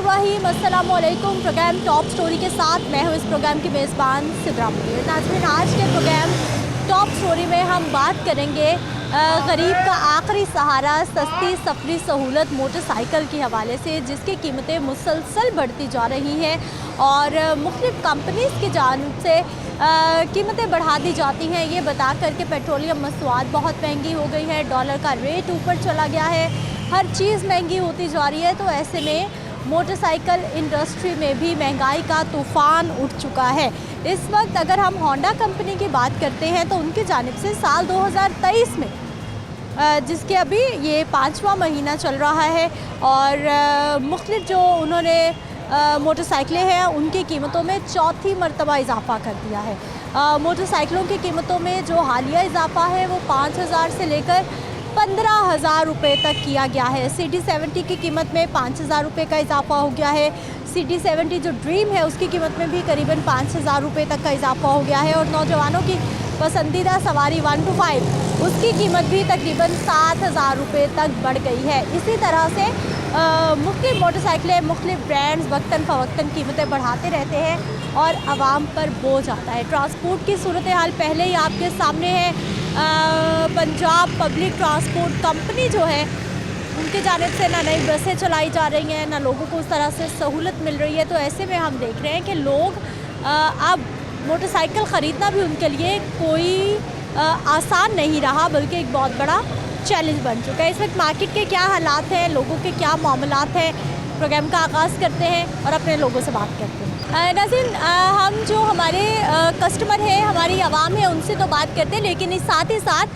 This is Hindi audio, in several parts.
बिस्मिल्लाहिर्रहमानिर्रहीम, अस्सलाम वालेकुम। प्रोग्राम टॉप स्टोरी के साथ मैं हूँ इस प्रोग्राम की मेज़बान सिद्रा मुनीर। नाज़रीन, आज के प्रोग्राम टॉप स्टोरी में हम बात करेंगे गरीब का आखिरी सहारा सस्ती सफरी सहूलत मोटरसाइकिल के हवाले से, जिसकी कीमतें मुसलसल बढ़ती जा रही हैं और मुख्तलिफ कंपनीज़ की जानिब से कीमतें बढ़ा दी जाती हैं। ये बता कर के पेट्रोलियम मसनूआत बहुत महंगी हो गई है, डॉलर का रेट ऊपर चला गया है, हर चीज़ महंगी होती जा रही है। तो ऐसे में मोटरसाइकिल इंडस्ट्री में भी महंगाई का तूफ़ान उठ चुका है। इस वक्त अगर हम होंडा कंपनी की बात करते हैं तो उनकी जानिब से साल 2023 में जिसके अभी ये 5वां महीना चल रहा है और मुख्तलिफ जो उन्होंने मोटरसाइकिलें हैं उनकी कीमतों में चौथी मरतबा इजाफ़ा कर दिया है। मोटरसाइकिलों की कीमतों में जो हालिया इजाफ़ा है वो 5,000 से लेकर 15,000 रुपये तक किया गया है। CD70 की कीमत में 5,000 रुपये का इजाफ़ा हो गया है। CD70 जो ड्रीम है उसकी कीमत में भी करीबन 5,000 रुपये तक का इजाफ़ा हो गया है और नौजवानों की पसंदीदा सवारी 1 to 5 उसकी कीमत भी तकरीबन 7,000 रुपये तक बढ़ गई है। इसी तरह से मुख्तलिफ मोटरसाइकिलें, मुख्तलिफ ब्रांड्स वक्तन फ़वक्तन कीमतें बढ़ाते रहते हैं और आवाम पर बोझ आता है। ट्रांसपोर्ट की सूरत हाल पहले ही आपके सामने है। पंजाब पब्लिक ट्रांसपोर्ट कंपनी जो है उनकी जानिब से ना नई बसें चलाई जा रही हैं, ना लोगों को उस तरह से सहूलत मिल रही है। तो ऐसे में हम देख रहे हैं कि लोग अब मोटरसाइकिल ख़रीदना भी उनके लिए कोई आसान नहीं रहा, बल्कि एक बहुत बड़ा चैलेंज बन चुका है। इस वक्त मार्केट के क्या हालात हैं, लोगों के क्या मामलात हैं, प्रोग्राम का आगाज़ करते हैं और अपने लोगों से बात करते हैं। नाज़रीन, हम जो हमारे कस्टमर हैं, हमारी आवाम है, उनसे तो बात करते हैं, लेकिन इस साथ ही साथ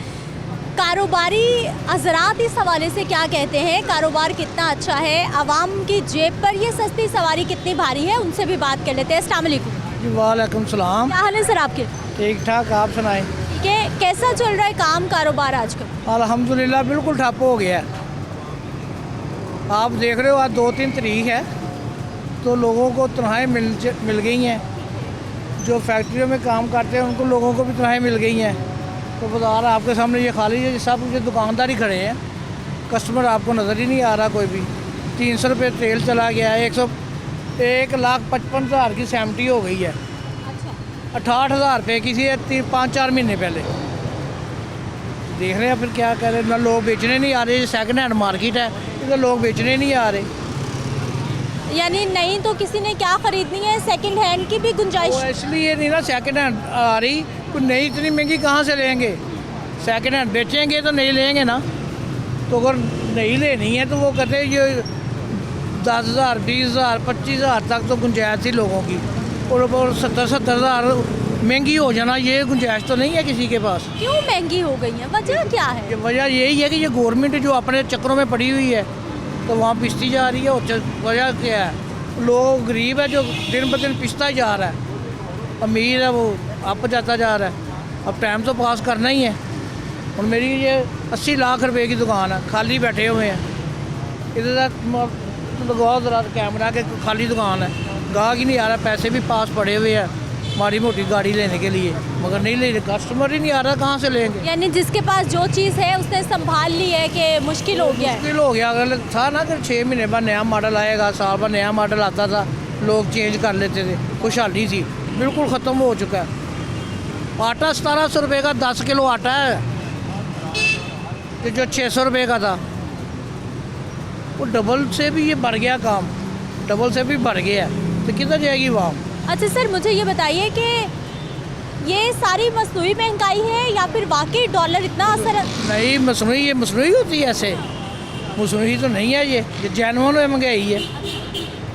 कारोबारी हज़रात इस हवाले से क्या कहते हैं, कारोबार कितना अच्छा है, आवाम की जेब पर ये सस्ती सवारी कितनी भारी है, उनसे भी बात कर लेते हैं। अस्सलाम वालेकुम। जी वालेकुम सलाम। क्या हाल है सर आपके? ठीक ठाक, आप सुनाएं। ठीक है, कैसा चल रहा है काम कारोबार आजकल? अल्हम्दुलिल्लाह बिल्कुल ठप हो गया है। आप देख रहे हो आज 2-3 तारीख है तो लोगों को तनख्वाहें मिल गई हैं। जो फैक्ट्रियों में काम करते हैं उनको लोगों को भी तनख्वाहें मिल गई हैं। तो बाज़ार आपके सामने ये खाली है, सब जो दुकानदार ही खड़े हैं, कस्टमर आपको नज़र ही नहीं आ रहा कोई भी। 300 रुपये तेल चला गया है, 1,55,000 की सैमटी हो गई है। 68,000 रुपये की थी 5-4 महीने पहले। देख रहे हैं फिर क्या कर रहे हैं, ना लोग बेचने नहीं आ रहे। सेकंड हैंड मार्केट है, इधर लोग बेचने नहीं आ रहे। यानी नहीं तो किसी ने क्या ख़रीदनी है, सेकंड हैंड की भी गुंजाइश? इसलिए नहीं ना सेकंड हैंड आ रही, तो नई इतनी महंगी कहाँ से लेंगे। सेकंड हैंड बेचेंगे तो नहीं लेंगे ना। तो अगर नहीं लेनी है तो वो कहते हैं ये 10,000, 20,000, 25,000 तक तो गुंजाइश थी लोगों की, और 70,000 महंगी हो जाना ये गुंजाइश तो नहीं है किसी के पास। क्यों महंगी हो गई है, वजह क्या है? वजह यही है कि ये गवर्नमेंट जो अपने चक्करों में पड़ी हुई है तो वहाँ पिसती जा रही है। और वजह क्या है, लोग गरीब है जो दिन ब दिन पिसता ही जा रहा है, अमीर है वो अप जाता जा रहा है। अब टाइम तो पास करना ही है। और मेरी ये 80 लाख रुपए की दुकान है, खाली बैठे हुए हैं। इधर लगाओ ज़रा कैमरा के, खाली दुकान है, गाहक ही नहीं आ रहा, पैसे भी पास पड़े हुए हैं हमारी मोटी गाड़ी लेने के लिए, मगर नहीं ले रहे, कस्टमर ही नहीं आ रहा, कहाँ से लेंगे। यानी जिसके पास जो चीज़ है उसने संभाल ली है कि मुश्किल हो गया है। मुश्किल हो गया। अगर था ना कि 6 महीने बाद नया मॉडल आएगा, साल बाद नया मॉडल आता था, लोग चेंज कर लेते थे, खुशहाली थी। बिल्कुल ख़त्म हो चुका है। आटा 1,700 रुपये का 10 किलो आटा है, जो 600 रुपये का था वो डबल से भी ये बढ़ गया काम, डबल से भी बढ़ गया है। तो किधर जाएगी वो? अच्छा सर, मुझे ये बताइए कि ये सारी मसनूई महंगाई है या फिर वाकई डॉलर इतना असर है? नहीं, मसनूई, ये मसनूई होती है ऐसे? मसनूई तो नहीं है, ये जेनुइन महंगाई है।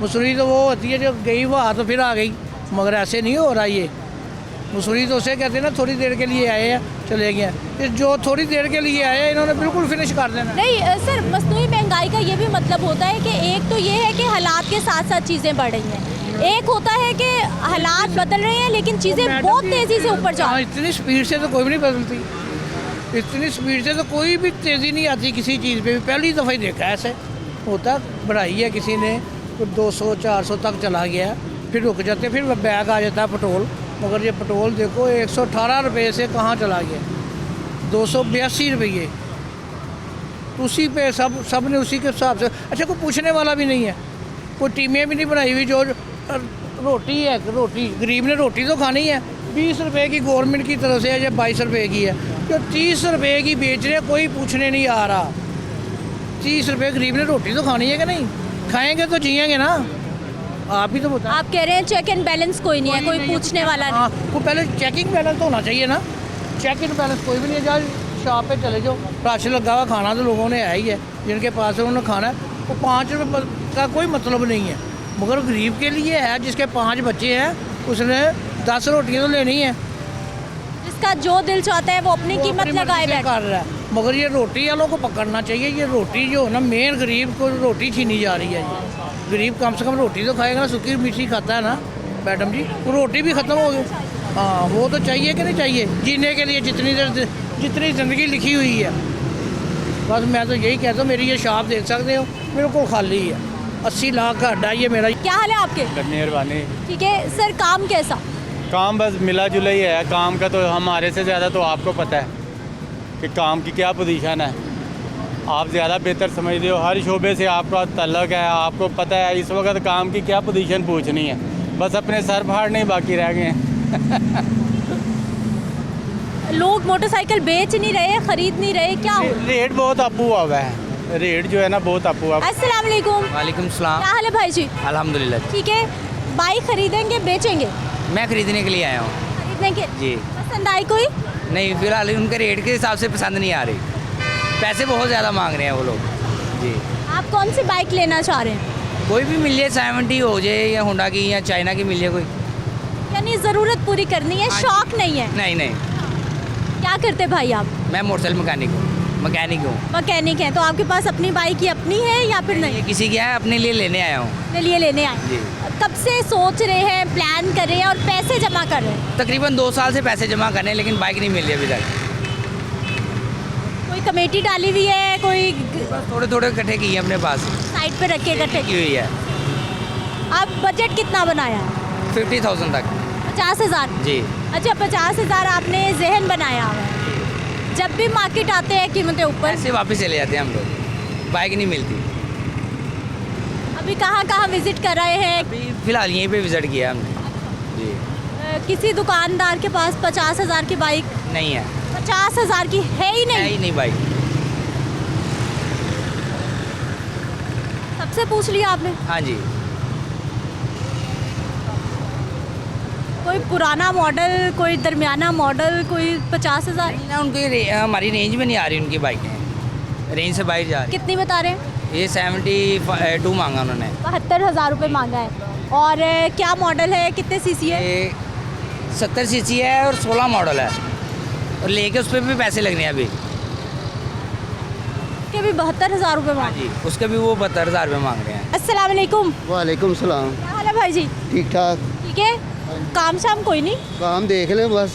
मसनूई तो वो होती है जो गई वो तो फिर आ गई, मगर ऐसे नहीं हो रहा। ये मसनूई तो उसे कहते हैं ना, थोड़ी देर के लिए आए हैं चले गए। जो थोड़ी देर के लिए आए हैं इन्होंने बिल्कुल फिनिश कर देना। नहीं सर, मसनूई महंगाई का ये भी मतलब होता है कि एक तो ये है कि हालात के साथ साथ चीज़ें बढ़ रही हैं, एक होता है कि हालात बदल रहे हैं लेकिन चीज़ें बहुत तेज़ी से ऊपर जा रही हैं। इतनी स्पीड से तो कोई भी नहीं बदलती, इतनी स्पीड से तो कोई भी तेज़ी नहीं आती किसी चीज़ पे भी। पहली दफ़ा ही देखा ऐसे होता, बढ़ाई है किसी ने तो 200-400 तक चला गया, फिर रुक जाते, फिर बैग आ जाता है पेट्रोल। मगर ये पेट्रोल देखो 118 रुपये से कहाँ चला गया, 282 रुपये। उसी पे सब ने उसी के हिसाब से। अच्छा, कोई पूछने वाला भी नहीं है, कोई टीमें भी नहीं बनाई हुई जो रोटी है, रोटी गरीब ने रोटी तो खानी है। 20 रुपए की गवर्नमेंट की तरफ से है या 22 रुपए की है, जो 30 रुपए की बेच रहे कोई पूछने नहीं आ रहा। 30 रुपए गरीब ने रोटी तो खानी है कि नहीं? खाएंगे तो जिएंगे ना। आप ही तो बताएं। आप कह रहे हैं चेक एंड बैलेंस कोई नहीं है, कोई पूछने वाला नहीं। हाँ, वो पहले चेकिंग बैलेंस तो होना चाहिए ना। चेकिंग बैलेंस कोई भी नहीं है। जहाँ शॉप पे चले जाओ, राशन लगा हुआ खाना तो लोगों ने है ही है, जिनके पास है उन्होंने खाना है। वो 5 रुपये का कोई मतलब नहीं है, मगर गरीब के लिए है। जिसके 5 बच्चे हैं उसने 10 रोटियाँ तो लेनी है। जिसका जो दिल चाहता है वो अपनी कीमत अपनी लगाए मर्जी से बैठे। कर रहा है, मगर ये रोटी वालों को पकड़ना चाहिए। ये रोटी जो है ना, मेन गरीब को रोटी छीनी जा रही है। ये गरीब कम से कम रोटी तो खाएगा ना, सूखी मीठी खाता है ना मैडम जी। वो रोटी भी ख़त्म हो गई। हाँ, वो तो चाहिए कि नहीं चाहिए जीने के लिए, जितनी ज़िंदगी लिखी हुई है। बस मैं तो यही कहता हूँ, मेरी ये शॉप देख सकते हो बिल्कुल खाली है। 80 लाख का अड्डा ये मेरा। क्या हाल है आपके? मेहरबानी। ठीक है सर, काम कैसा? काम बस मिला जुला ही है। काम का तो हमारे से ज़्यादा तो आपको पता है कि काम की क्या पोजीशन है। आप ज़्यादा बेहतर समझते हो, हर शोबे से आपका तल्लक है, आपको पता है इस वक्त काम की क्या पोजीशन पूछनी है। बस अपने सर फाड़ने ही बाकी रह गए हैं। लोग मोटरसाइकिल बेच नहीं रहे, खरीद नहीं रहे, क्या हो? रेट बहुत अप हुआ है, रेट जो है ना बहुत अप हुआ। अस्सलाम वालेकुम। वालेकुम सलाम। क्या हाल है भाई जी? अल्हम्दुलिल्लाह। ठीक है, बाइक खरीदेंगे बेचेंगे? मैं खरीदने के लिए आया हूँ। खरीदने के जी। पसंद आई कोई? नहीं, फिलहाल उनके रेट के हिसाब से पसंद नहीं आ रही। पैसे बहुत ज़्यादा मांग रहे हैं वो लोग। जी। आप कौन सी बाइक लेना चाह रहे हैं? कोई भी मिल जाए, 70 हो जाए या होंडा की या चाइना की मिल जाए कोई। यानी ज़रूरत पूरी करनी है, हाँ जी। शौक नहीं है। नहीं नहीं, क्या करते भाई आप? मैं मोटरसाइकिल मैकेनिक हूँ। मैकेनिक हैं, तो आपके पास अपनी बाइक ही अपनी है या फिर ये नहीं? किसी की है, अपने लिए लेने आया हूँ। अपने लिए लेने आए? जी। कब से सोच रहे हैं, प्लान कर रहे हैं और पैसे जमा कर रहे हैं? तकरीबन 2 साल से पैसे जमा करने, लेकिन बाइक नहीं मिल रही अभी तक। कोई कमेटी डाली हुई है, कोई बस थोड़े थोड़े इकट्ठे किए अपने पास साइड पे रख के इकट्ठे? की हुई है। आप बजट कितना बनाया है? 50,000 तक। 50,000? जी। अच्छा, 50,000 आपने जहन बनाया हुआ है। जब भी मार्केट आते हैं कीमतें ऊपर, पैसे वापस चले जाते हैं हम लोग, बाइक नहीं मिलती। अभी कहाँ विजिट कर रहे हैं? अभी फिलहाल यहीं पे विजिट किया हमने। जी। किसी दुकानदार के पास 50,000 की बाइक? नहीं है, 50,000 की है ही है नहीं। ही नहीं बाइक। सबसे पूछ लिया आपने? हाँ जी। कोई पुराना मॉडल, कोई दरमियाना मॉडल, कोई 50,000? ना उनकी हमारी रेंज में नहीं आ रही उनकी बाइकें, रेंज से बाहर जा रही। कितनी बता रहे हैं? ये 72 मांगा उन्होंने। 72,000 रुपये मांगा है। और क्या मॉडल है, कितने सीसी है? ये 70 सीसी है और 16 मॉडल है, और लेके उस पर भी पैसे लगने हैं अभी। के भी 72,000 रुपये हाँ मांगे। जी, उसके भी वो 72,000 रुपये मांग रहे हैं। अस्सलाम वालेकुम। वालेकुम सलाम। क्या हाल है भाई जी? ठीक ठाक। ठीक है, काम शाम कोई नहीं? काम देख लें बस।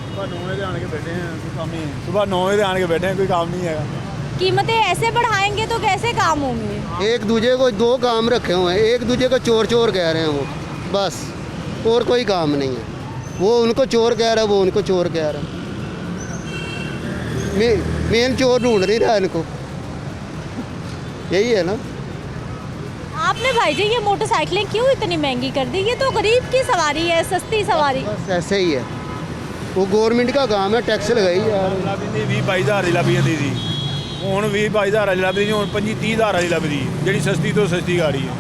सुबह 9 बजे आने के बैठे हैं, कोई काम नहीं है। सुबह 9 बजे आने के बैठे हैं, कोई काम नहीं है। कीमतें ऐसे बढ़ाएंगे तो कैसे काम होंगे? एक दूजे को 2 काम रखे हुए हैं, एक दूजे को चोर चोर कह रहे हैं वो, बस और कोई काम नहीं है। वो उनको चोर कह रहा है, वो उनको चोर कह रहा है। मेन चोर ढूंढ नहीं रहा इनको, यही है ना। आपने भाई जी ये मोटरसाइकिलें क्यों इतनी महंगी कर दी? ये तो गरीब की सवारी है, सस्ती सवारी। बस ऐसे ही है, वो गवर्नमेंट का काम है, टैक्स लगाई यार। 20-22,000 ਦੀ ਲੱਭੀ ਜਾਂਦੀ ਸੀ, ਹੁਣ 20-22,000 ਦੀ ਲੱਭਦੀ, ਹੁਣ 25-30,000 ਦੀ ਲੱਭਦੀ, ਜਿਹੜੀ ਸਸਤੀ ਤੋਂ ਸਸਤੀ ਗਾੜੀ ਹੈ।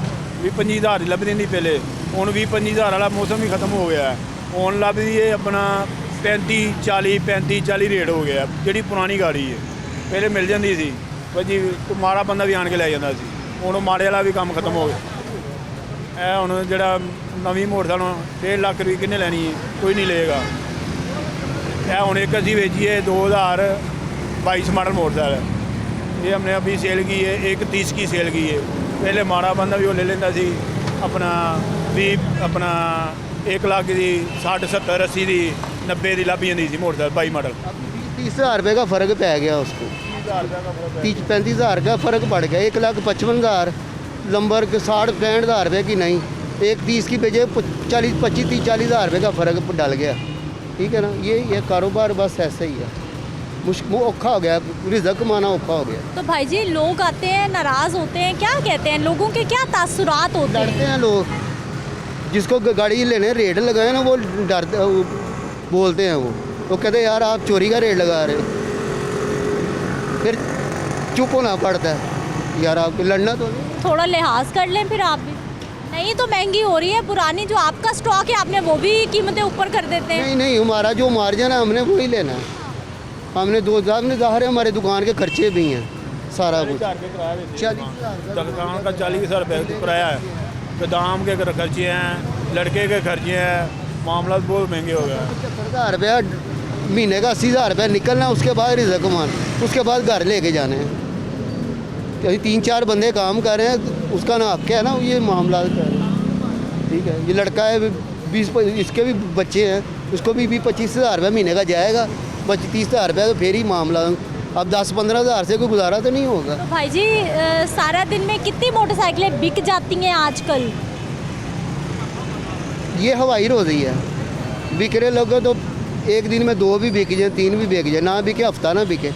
25,000 ਦੀ ਲੱਭਦੀ ਨਹੀਂ ਪਹਿਲੇ, ਹੁਣ 20-25,000 ਵਾਲਾ ਮੌਸਮ ਵੀ ਖਤਮ ਹੋ ਗਿਆ ਹੈ। ਹੁਣ ਲੱਭਦੀ ਹੈ ਆਪਣਾ 35-40 ਰੇਟ ਹੋ ਗਿਆ, ਜਿਹੜੀ ਪੁਰਾਣੀ ਗਾੜੀ ਹੈ। ਪਹਿਲੇ ਮਿਲ ਜਾਂਦੀ ਸੀ ਭਾਜੀ, ਮਾੜਾ ਬੰਦਾ ਵੀ ਆਣ ਕੇ ਲੈ ਜਾਂਦਾ ਸੀ। ਹੁਣ ਉਹ ਮਾੜੇ ਵਾਲਾ ਵੀ ਕੰਮ ਖਤਮ ਹੋ ਗਿਆ। ਇਹ ਹੁਣ ਜਿਹੜਾ ਨਵੀਂ ਮੋਟਰਸਾਈਕਲ 1.5 ਲੱਖ ਰੁਪਏ ਕਿੰਨੇ ਲੈਣੀ ਹੈ, ਕੋਈ ਨਹੀਂ ਲਏਗਾ। ਇਹ ਹੁਣ एक ਅਸੀਂ ਵੇਚੀ है 2022 मॉडल मोटरसाइकिल है। ये हमने अभी सेल की है, 1.30 की सेल की है। पहले माड़ा बंदा भी वो ले लेता सी अपना 1 लाख की 60, 70, 80 की 90 की ਲੱਭ ਜਾਂਦੀ ਸੀ मोटरसाइकिल 22 मॉडल। 30,000 रुपये का फ़र्क पै गया उसको, 30-35,000 का फ़र्क पड़ गया। 1,55,000 नंबर के 60-65,000 रुपये की नहीं, 1.30 की बजाय 25-30-40,000 रुपये का फ़र्क डल गया। ठीक है ना, ये कारोबार बस ऐसे ही है। मुश्किल औखा हो गया, रिज़्क़ कमाना औखा हो गया। तो भाई जी लोग आते हैं, नाराज़ होते हैं, क्या कहते हैं, लोगों के क्या तासुरात होते हैं? डरते हैं लोग, जिसको गाड़ी लेने रेट लगाए ना वो डरते, वो बोलते हैं, वो कहते हैं यार आप चोरी का रेट लगा रहे हो, फिर चुप होना पड़ता है, यार आपको लड़ना तो नहीं। थोड़ा लिहाज कर लें फिर आप भी। नहीं तो महंगी हो रही है, पुरानी जो आपका स्टॉक है आपने वो भी कीमतें ऊपर कर देते हैं। नहीं नहीं, हमारा जो मार्जिन है हमने वही लेना है। हमने हमने ज़ाहिर है हमारे दुकान के खर्चे भी हैं, सारा कुछ 40,000 दुकान का 40,000 रुपये किराया है, गोदाम के खर्चे हैं, लड़के के खर्चे हैं, मामला बहुत महंगे हो गया है। 75,000 रुपया महीने का, 80,000 रुपया निकलना, उसके बाद रिज़्क़ कमाना, उसके बाद घर लेके जाने हैं। अभी 3-4 बंदे काम कर रहे हैं, उसका ना हक है ना, ये मामला कर रहे हैं। ठीक है, ये लड़का है 20, इसके भी बच्चे हैं, उसको भी 25,000 रुपया महीने का जाएगा, 30,000 रुपया तो फिर ही मामला। अब 10-15 हज़ार से कोई गुजारा तो नहीं होगा। तो भाई जी सारा दिन में कितनी मोटरसाइकिलें बिक जाती हैं आजकल? ये हवाई रोज़ी है, बिक रहे लोगों तो एक दिन में 2 भी बिक जाए, 3 भी बिक जाए, ना बिके हफ्ता ना बिके।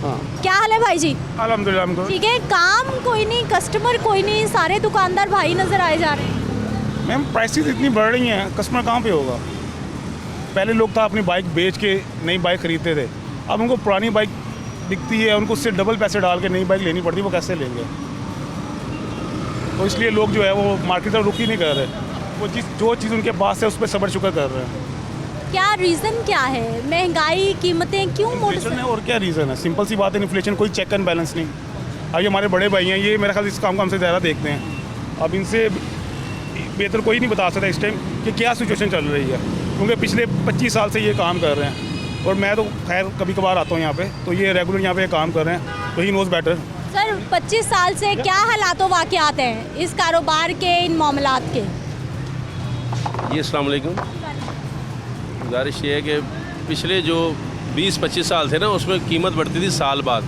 हाँ, क्या हाल है भाई जी? अल्हम्दुलिल्लाह हमको ठीक है, काम कोई नहीं, कस्टमर कोई नहीं, सारे दुकानदार भाई नज़र आए जा रहे हैं। मैम प्राइसेस इतनी बढ़ रही हैं, कस्टमर कहाँ पे होगा? पहले लोग था अपनी बाइक बेच के नई बाइक खरीदते थे, अब उनको पुरानी बाइक बिकती है, उनको उससे डबल पैसे डाल के नई बाइक लेनी पड़ती है, वो कैसे लेंगे? तो इसलिए लोग जो है वो मार्केट में रुक ही नहीं कर रहे, वो जो चीज़ उनके पास है उस पर सब्र शुक्र कर रहे हैं। क्या रीज़न क्या है? महंगाई, कीमतें क्यों इन्फ्लेशन है, और क्या रीज़न है? सिंपल सी बात है, इन्फ्लेशन, कोई चेक एंड बैलेंस नहीं। अब ये हमारे बड़े भाई हैं, ये मेरे ख्याल इस काम को हमसे ज़्यादा देखते हैं। अब इनसे बेहतर कोई नहीं बता सकता इस टाइम कि क्या सिचुएशन चल रही है, क्योंकि पिछले 25 साल से ये काम कर रहे हैं, और मैं तो खैर कभी कभार आता हूँ यहाँ पे, तो ये रेगुलर यहाँ पे काम कर रहे हैं, तो ही नोज़ बेटर। सर 25 साल से क्या हालात वाक़यात हैं इस कारोबार के, इन मामलात के? जी अस्सलाम वालेकुम। गुजारिश ये है कि पिछले जो 20-25 साल थे ना, उसमें कीमत बढ़ती थी साल बाद,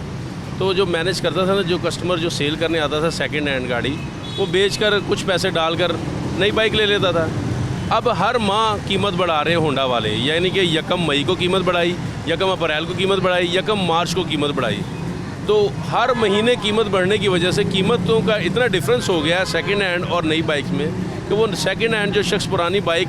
तो जो मैनेज करता था ना, जो कस्टमर जो सेल करने आता था सेकंड हैंड गाड़ी, वो बेचकर कुछ पैसे डालकर नई बाइक ले लेता था। अब हर माह कीमत बढ़ा रहे हैं होंडा वाले, यानी कि 1 मई को कीमत बढ़ाई, 1 अप्रैल को कीमत बढ़ाई, 1 मार्च को कीमत बढ़ाई। तो हर महीने कीमत बढ़ने की वजह से कीमतों का इतना डिफरेंस हो गया है सेकंड हैंड और नई बाइक में, कि वो सेकंड हैंड जो शख्स पुरानी बाइक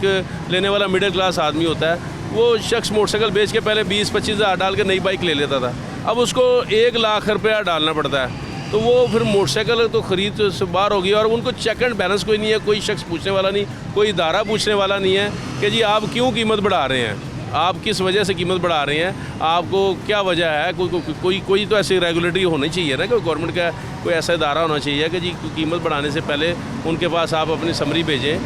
लेने वाला मिडिल क्लास आदमी होता है, वो शख्स मोटरसाइकिल बेच के पहले 20-25 हज़ार डाल के नई बाइक ले लेता था, अब उसको 1 लाख रुपया डालना पड़ता है। तो वो फिर मोटरसाइकिल तो ख़रीद से बाहर हो गई, और उनको चेक एंड बैलेंस कोई नहीं है, कोई शख्स पूछने वाला नहीं, कोई इदारा पूछने वाला नहीं है कि जी आप क्यों कीमत बढ़ा रहे हैं, आप किस वजह से कीमत बढ़ा रहे हैं, आपको क्या वजह है। कोई तो ऐसी रेगुलेटरी होनी चाहिए ना, कि गवर्नमेंट का कोई ऐसा इदारा होना चाहिए कि जी कीमत बढ़ाने से पहले उनके पास आप अपनी समरी भेजें।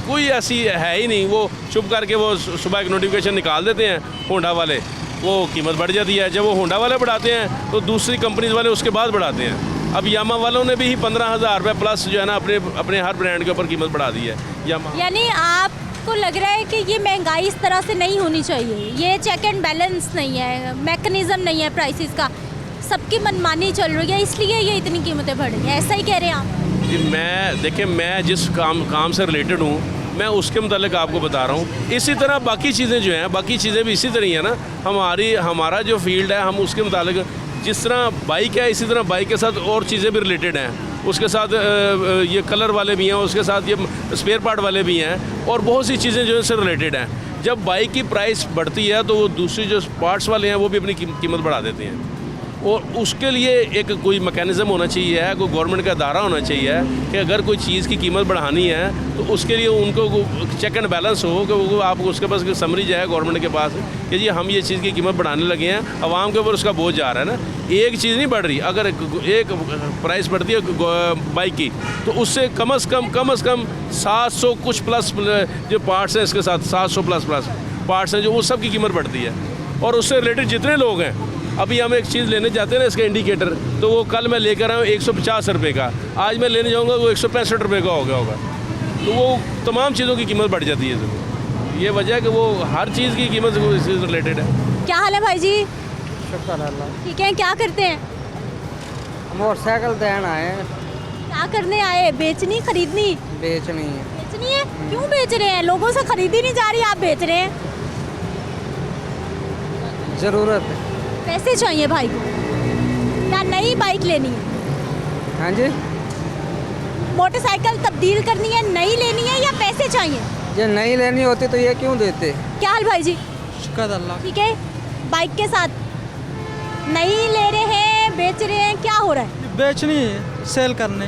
कोई ऐसी है ही नहीं, वो चुप करके वो सुबह एक नोटिफिकेशन निकाल देते हैं होंडा वाले, वो कीमत बढ़ जाती है। जब वो होंडा वाले बढ़ाते हैं तो दूसरी कंपनीज वाले उसके बाद बढ़ाते हैं। अब यामा वालों ने भी 15,000 रुपये प्लस जो है ना अपने हर ब्रांड के ऊपर कीमत बढ़ा दी है। यानी आपको लग रहा है कि ये महंगाई इस तरह से नहीं होनी चाहिए, ये चेक एंड बैलेंस नहीं है, मैकेनिज़्म नहीं है प्राइसेस का, सबकी मनमानी चल रही है, इसलिए ये इतनी कीमतें बढ़ रही हैं, ऐसा ही कह रहे हैं आप? जी मैं जिस काम से रिलेटेड हूँ, मैं उसके मुतालिक आपको बता रहा हूँ। इसी तरह बाकी चीज़ें जो हैं, बाकी चीज़ें भी इसी तरह ही है ना, हमारा जो फील्ड है, हम उसके मुतालिक, जिस तरह बाइक है इसी तरह बाइक के साथ और चीज़ें भी रिलेटेड हैं, उसके साथ ये कलर वाले भी हैं, उसके साथ ये स्पेयर पार्ट वाले भी हैं, और बहुत सी चीज़ें जो है इससे रिलेटेड हैं। जब बाइक की प्राइस बढ़ती है तो वो दूसरी जो पार्ट्स वाले हैं वो भी अपनी कीमत बढ़ा देते हैं, और उसके लिए एक कोई मैकेनिज़्म होना चाहिए, कोई गवर्नमेंट का अदारा होना चाहिए कि अगर कोई चीज़ की कीमत बढ़ानी है तो उसके लिए उनको चेक एंड बैलेंस हो, कि वो आप उसके पास समरी जाए गवर्नमेंट के पास कि जी हम ये चीज़ की कीमत बढ़ाने लगे हैं, आवाम के ऊपर उसका बोझ जा रहा है ना। एक चीज़ नहीं बढ़ रही, अगर एक प्राइस बढ़ती है बाइक की, तो उससे कम से कम 700 कुछ प्लस जो पार्ट्स हैं, इसके साथ 700 प्लस पार्ट्स हैं जो, वो सब की कीमत बढ़ती है। और उससे रिलेटेड जितने लोग हैं, अभी हम एक चीज़ लेने जाते हैं ना, इसका इंडिकेटर, तो वो कल मैं लेकर आया हूँ 150 रुपये का, आज मैं लेने जाऊँगा वो 165 रुपये का हो गया होगा। तो वो तमाम चीज़ों की कीमत बढ़ जाती है। ये वजह है कि वो हर चीज़ की कीमत इससे रिलेटेड है। क्या हाल है भाई जी? शुक्र अल्लाह। ठीक है, क्या करते हैं? मोटरसाइकिल देन आए, क्या करने आए? बेचनी, खरीदनी? बेचनी है। बेचनी है? क्यों बेच रहे हैं? लोगों से खरीदी नहीं जा रही, आप बेच रहे हैं? ज़रूरत है। पैसे चाहिए भाई को या नई बाइक लेनी है? हाँ जी, मोटरसाइकिल तब्दील करनी है, नई लेनी है या पैसे चाहिए? ये नहीं लेनी होती तो ये क्यों देते? क्या हाल भाई जी? शुक्र अल्लाह। ठीक है, बाइक के साथ नई ले रहे हैं, बेच रहे हैं, क्या हो रहा है? बेचनी है, सेल करने।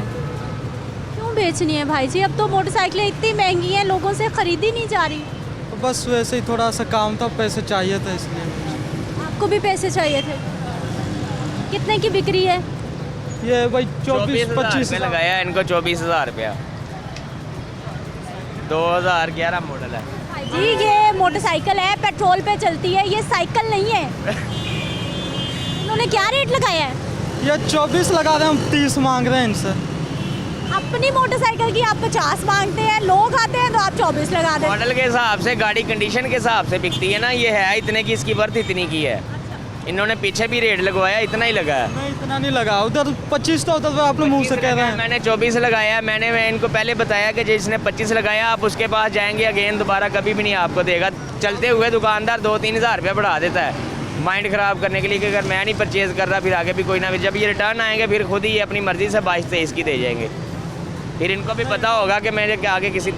क्यों बेचनी है भाई जी? अब तो मोटरसाइकिलें इतनी महंगी हैं, लोगों से खरीदी नहीं जा रही। तो बस वैसे ही थोड़ा सा काम था, पैसे चाहिए थे इसलिए। आपको भी पैसे चाहिए थे? कितने की बिक्री है? ये भाई 24-25 लगाया इनको 24,000 रुपया। 2011 मॉडल है। भाई जी ये मोटरसाइकिल है, पेट्रोल पे चलती है, ये साइकिल नहीं है। इन्होंने क्या रेट लगाया है? ये 24 लगा रहे हैं, हम 30 मांग रहे हैं इनसे। अपनी मोटरसाइकिल की आप 50 मांगते हैं, लोग आते हैं तो आप 24 लगा देते हैं। मॉडल के हिसाब से, गाड़ी कंडीशन के हिसाब से बिकती है ना। ये है इतने की, इसकी वर्थ इतनी की है। इन्होंने पीछे भी रेट लगवाया, इतना ही लगा है। नहीं इतना नहीं लगा, उधर 25 तो उधर आपने मुंह से कह रहे हैं। मैंने 24 लगाया। मैंने इनको पहले बताया कि जिसने 25 लगाया आप उसके पास जाएंगे अगेन दोबारा कभी भी नहीं आपको देगा। चलते हुए दुकानदार 2-3 हज़ार रुपया बढ़ा देता है माइंड ख़राब करने के लिए कि अगर मैं नहीं परचेज़ कर रहा फिर आगे भी कोई ना, जब ये रिटर्न आएंगे फिर खुद ही अपनी मर्ज़ी से 22-23 की दे जाएंगे। फिर इनको भी पता होगा कि मेरे के आगे किसी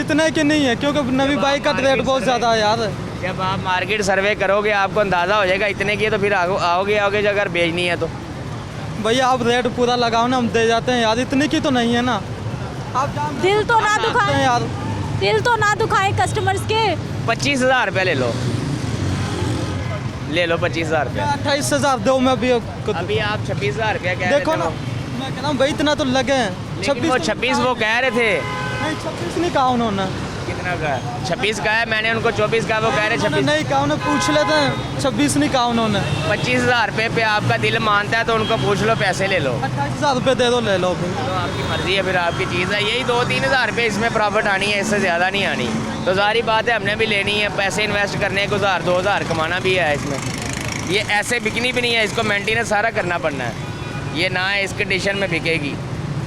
इतने की नहीं है, क्योंकि नवी बाइक का रेट बहुत ज़्यादा है यार। जब आप मार्केट सर्वे करोगे आपको अंदाज़ा हो जाएगा इतने की, तो फिर आओगे अगर बेचनी है तो। भैया आप रेट पूरा लगाओ ना, हम दे जाते हैं यार। इतनी की तो नहीं है ना। आप दिल तो ना हैं दुखाएं यार। दिल तो ना दुखाएं कस्टमर्स के। 25,000 रुपये ले लो 25,000 रुपये। 28,000 दो मैं अभी अभी आप 26,000 रुपया कह रहे देखो थे ना, वो। मैं कह रहा हूँ भाई इतना तो लगे हैं। लेकिन वो 26 वो कह रहे थे। नहीं 26 नहीं कहा उन्होंने। कितना का है? 26 का है, मैंने उनको 24 का, वो कह रहे उन्होंने 26। नहीं कहा, उन्हें पूछ लेते हैं। 26 नहीं कहा उन्होंने। 25,000 रुपये पे आपका दिल मानता है तो उनको पूछ लो, पैसे ले लो। 28,000 रुपये दे दो, ले लो फिर। तो आपकी मर्जी है, फिर आपकी चीज़ है। यही 2-3 हज़ार रुपये इसमें प्रॉफिट आनी है, इससे ज़्यादा नहीं आनी। तो सारी बात है, हमने भी लेनी है, पैसे इन्वेस्ट करने को 1,000-2,000 कमाना भी है इसमें। ये ऐसे बिकनी भी नहीं है, इसको मेंटेनेंस सारा करना पड़ना है। ये ना इस कंडीशन में बिकेगी,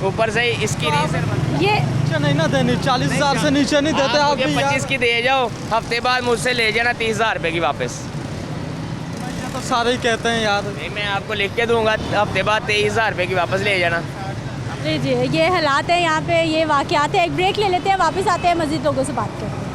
ऊपर से इसकी ये नीचे नहीं ना देनी, 40,000 से नीचे नहीं देते आप भी 25 की दे जाओ, हफ्ते बाद मुझसे ले जाना 30,000 रुपये की वापस। यार। तो सारे ही कहते हैं यार। नहीं, मैं आपको लिख के दूंगा, हफ्ते बाद 23,000 रुपये की वापस ले जाना। जी जी ये हालात है यहाँ पे, ये वाक़यात है। एक ब्रेक ले लेते हैं, वापस आते हैं, मज़ीद लोगों से बात करते हैं।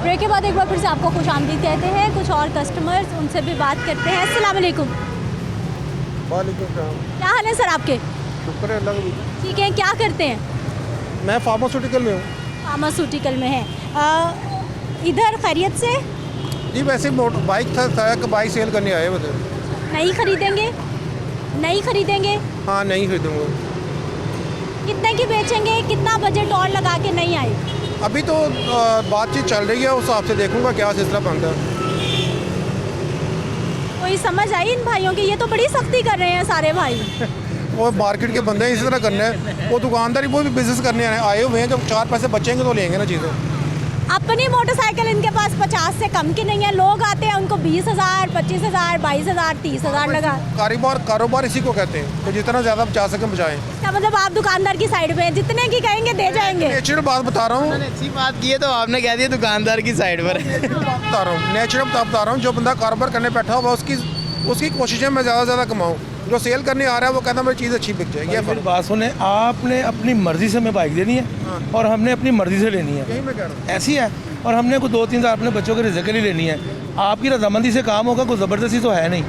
ब्रेक के बाद एक बार फिर से आपको खुशामदीद कहते हैं। कुछ और कस्टमर्स, उनसे भी बात करते हैं। अस्सलाम वालेकुम। क्या हाल है सर आपके? शुक्र है अल्लाह का। ठीक है, क्या करते हैं? मैं फार्मास्यूटिकल में हूँ। फार्मास्यूटिकल में है। इधर खैरियत से? जी वैसे बाइक था कि बाइक सेल करने आए बता। नहीं खरीदेंगे? नहीं खरीदेंगे? हाँ नहीं खरीदूँगा। कितने की बेचेंगे? कितना बजट और लगा के नहीं आए? अभी तो बातचीत चल रही है, उस हिसाब से देखूँगा क्या सिलसिला बनता है। कोई समझ आई इन भाइयों की? ये तो बड़ी सख्ती कर रहे हैं सारे भाई। वो मार्केट के बंदे हैं, इसी तरह करना है। वो दुकानदारी वो भी बिजनेस करने आए हुए हैं, जब 4 पैसे बचेंगे तो लेंगे ना चीज़ें। अपनी मोटरसाइकिल इनके पास 50 से कम की नहीं है। लोग आते हैं, उनको 20,000, 25,000, 22,000, 30,000 लगा। कारोबार इसी को कहते हैं, तो जितना ज़्यादा बचा सकें बचाएं। इसका मतलब आप दुकानदार की साइड में हैं, जितने की कहेंगे दे जाएंगे। नेचुरल बात बता रहा हूँ, अच्छी बात की है तो आपने कह दिया दुकानदार की साइड पर। बता रहा हूँ, नेचुरल बता रहा हूँ। जो बंदा कारोबार करने बैठा हुआ उसकी कोशिश है मैं ज़्यादा से ज़्यादा कमाऊँ। जो सेल करने आ रहा है वो कहता है मेरी चीज़ अच्छी बिक जाएगी। मेरी बात सुने, आपने अपनी मर्जी से हमें बाइक देनी है और हमने अपनी मर्जी से लेनी है, यही मैं कह रहा हूँ। ऐसी है। और हमने कोई 2-3 हज़ार अपने बच्चों के रिज़्क़ के लिए लेनी है। आपकी रजामंदी से काम होगा, कोई ज़बरदस्ती तो है नहीं।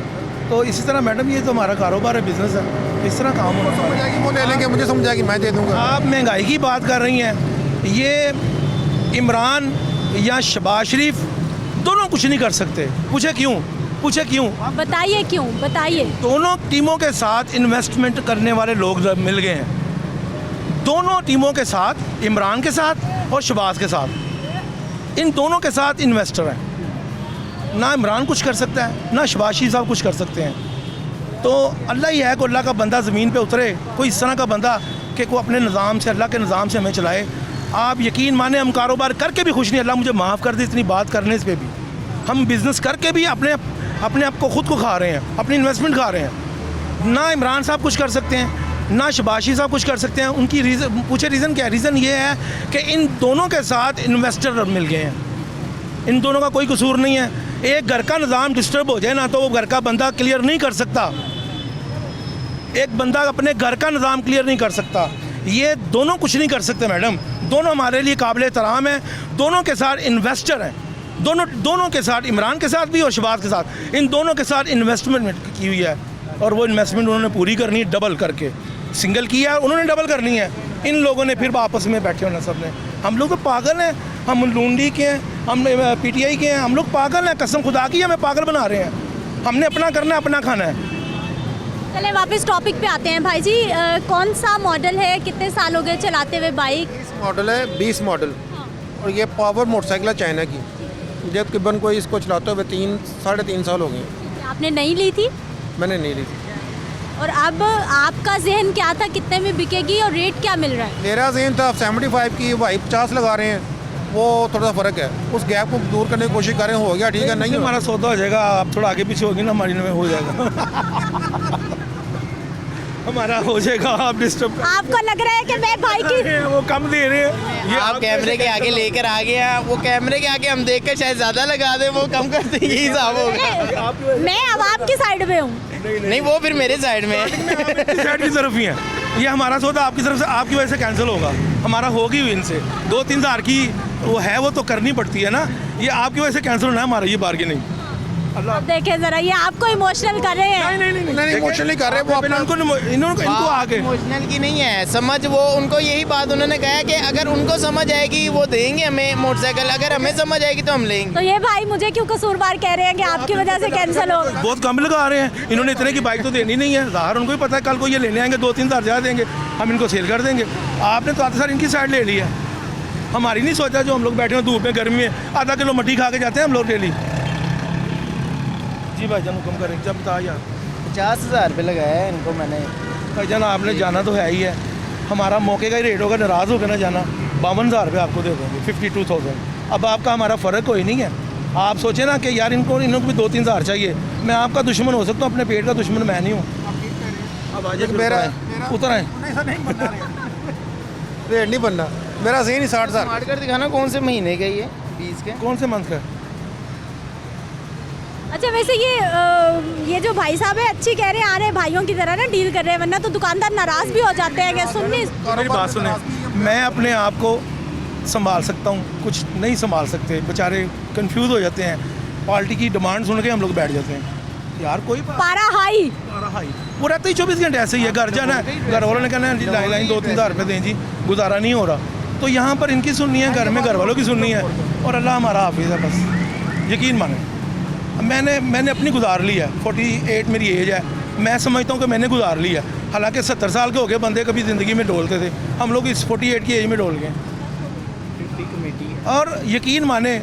तो इसी तरह मैडम ये तो हमारा कारोबार है, बिजनेस है, इस तरह काम होगा। समझ आएगी वो ले लेंगे, मुझे समझ आएगी मैं दे दूँगा। आप महंगाई की बात कर रही हैं, ये इमरान या शहबाज शरीफ दोनों कुछ नहीं कर सकते। पूछे क्यों? बताइए क्यों, बताइए। दोनों टीमों के साथ इन्वेस्टमेंट करने वाले लोग मिल गए हैं। दोनों टीमों के साथ, इमरान के साथ और शहबाज के साथ, इन दोनों के साथ इन्वेस्टर हैं। ना इमरान कुछ कर सकता है, ना शहबाज शरीफ साहब कुछ कर सकते हैं। तो अल्लाह ही है, कोई अल्लाह का बंदा ज़मीन पे उतरे, कोई इस तरह का बंदा कि कोई अपने निज़ाम से, अल्लाह के निज़ाम से हमें चलाए। आप यकीन माने, हम कारोबार करके भी खुश नहीं। अल्लाह मुझे माफ़ कर दे इतनी बात करने से भी। हम बिज़नेस करके भी अपने अपने आप को खुद को खा रहे हैं, अपनी इन्वेस्टमेंट खा रहे हैं। ना इमरान साहब कुछ कर सकते हैं, ना शबाशी साहब कुछ कर सकते हैं। उनकी रीज़न पूछे, रीज़न क्या है? रीज़न ये है कि इन दोनों के साथ इन्वेस्टर मिल गए हैं। इन दोनों का कोई कसूर नहीं है। एक घर का निज़ाम डिस्टर्ब हो जाए ना तो वो घर का बंदा क्लियर नहीं कर सकता। एक बंदा अपने घर का निज़ाम क्लियर नहीं कर सकता। ये दोनों कुछ नहीं कर सकते मैडम। दोनों हमारे लिए काबिल एहतराम है। दोनों के साथ इन्वेस्टर हैं। दोनों के साथ, इमरान के साथ भी और शहबाज के साथ, इन दोनों के साथ इन्वेस्टमेंट की हुई है और वो इन्वेस्टमेंट उन्होंने पूरी करनी है डबल करके। सिंगल किया है उन्होंने, डबल करनी है। इन लोगों ने फिर आपस में बैठे होना सब ने। हम लोग तो पागल हैं, हम लूंडी के हैं, हम PTI के हैं, हम लोग पागल हैं। कसम खुदा की हमें पागल बना रहे हैं। हमने अपना करना है, अपना खाना है। चले वापस टॉपिक पे आते हैं भाई जी। कौन सा मॉडल है, कितने साल हो गए चलाते हुए बाइक? 20 मॉडल है, 20 मॉडल। और ये पावर मोटरसाइकिल है चाइना की। जब तकरीबन कोई इसको चलाते हुए 3-3.5 साल हो गए। आपने नहीं ली थी? मैंने नहीं ली थी। और अब आपका जहन क्या था, कितने में बिकेगी और रेट क्या मिल रहा है? मेरा जहन था 75 की, भाई 50 लगा रहे हैं, वो थोड़ा सा फ़र्क है। उस गैप को दूर करने की कोशिश करें, हो गया ठीक है। नहीं हमारा सौदा हो जाएगा, आप थोड़ा आगे पीछे होगी ना, हमारी में हो जाएगा। हमारा हो जाएगा, आप डिस्टर्ब। आपको लग रहा है कि मैं भाई की वो कम दे रहे हैं। ये आप कैमरे के आगे लेकर आ गए हैं, वो कैमरे के आगे हम देख कर शायद ज़्यादा लगा दें, वो कम कर दें, यही हिसाब होगा। मैं अब आपकी साइड में हूँ। नहीं, वो फिर मेरे साइड में है। साइड की तरफ ही है। ये हमारा सौदा आपकी तरफ से, आपकी वजह से कैंसिल होगा। हमारा होगी हुई इनसे 2-3 हज़ार की वो है, वो तो करनी पड़ती है ना। ये आपकी वजह से कैंसिल होना है हमारा, ये बार्गेनिंग। अब देखें जरा, ये आपको इमोशनल कर रहे हैं। नहीं इमोशनल नहीं कर रहे, वो अपना इनको आगे इमोशनल की नहीं है समझ। वो उनको यही बात उन्होंने कहा कि अगर उनको समझ आएगी वो देंगे हमें मोटरसाइकिल, अगर हमें समझ आएगी तो हम लेंगे। तो ये भाई मुझे क्यों कसूरवार कह रहे हैं कि आपकी वजह से कैंसिल हो? बहुत कम लगा रहे हैं इन्होंने। इतने की बाइक तो देनी नहीं है, ज़ाहिर उनको ही पता है कल को ये लेने आएंगे, 2-3 हज़ार ज़्यादा देंगे, हम इनको सेल कर देंगे। आपने तो आते सार इनकी साइड ले ली है, हमारी नहीं सोचा। जो हम लोग बैठे हैं धूप में, गर्मी में, आधा किलो मट्टी खा के जाते हैं हम लोग डेली। जी भाईजान हुक्म करें, जब बता यार। 50,000 रुपये लगाया है इनको मैंने। भाईजान आपने जाना तो है ही है, हमारा मौके का ही रेट होगा, नाराज़ होकर ना जाना। 52,000 रुपये आपको दे देंगे, 52,000। अब आपका हमारा फ़र्क कोई नहीं है। आप सोचें ना कि यार इनको भी 2-3 हज़ार चाहिए। मैं आपका दुश्मन हो सकता हूँ, अपने पेट का दुश्मन मैं नहीं हूँ। अब आज मेरा उतर आए, रेट नहीं बनना। मेरा जहन ही 60,000। मार कर दिखाना कौन से महीने का ये 20 के, कौन से मंथ का? अच्छा वैसे ये जो भाई साहब है अच्छी कह रहे हैं, आ रहे भाइयों की तरह ना डील कर रहे हैं, वरना तो दुकानदार नाराज़ भी हो जाते हैं। क्या सुननी? मेरी बात सुने, मैं अपने आप को संभाल सकता हूँ, कुछ नहीं संभाल सकते, बेचारे कंफ्यूज हो जाते हैं। पार्टी की डिमांड सुन के हम लोग बैठ जाते हैं। यार कोई पारा हाई वो रहता ही 24 घंटे ऐसे ही है। घर जाना है, घर वालों ने कहना है जी लाइन 2-3 हज़ार रुपये दें जी, गुजारा नहीं हो रहा। तो यहाँ पर इनकी सुननी है, घर में घर वालों की सुननी है, और अल्लाह हमारा हाफिज़ है। बस यकीन माने, मैंने अपनी गुजार ली है। 48 मेरी एज है, मैं समझता हूँ कि मैंने गुजार ली है। हालांकि 70 साल के हो गए बंदे, कभी ज़िंदगी में डोलते थे, हम लोग इस 48 की एज में डोल गए। और यकीन माने,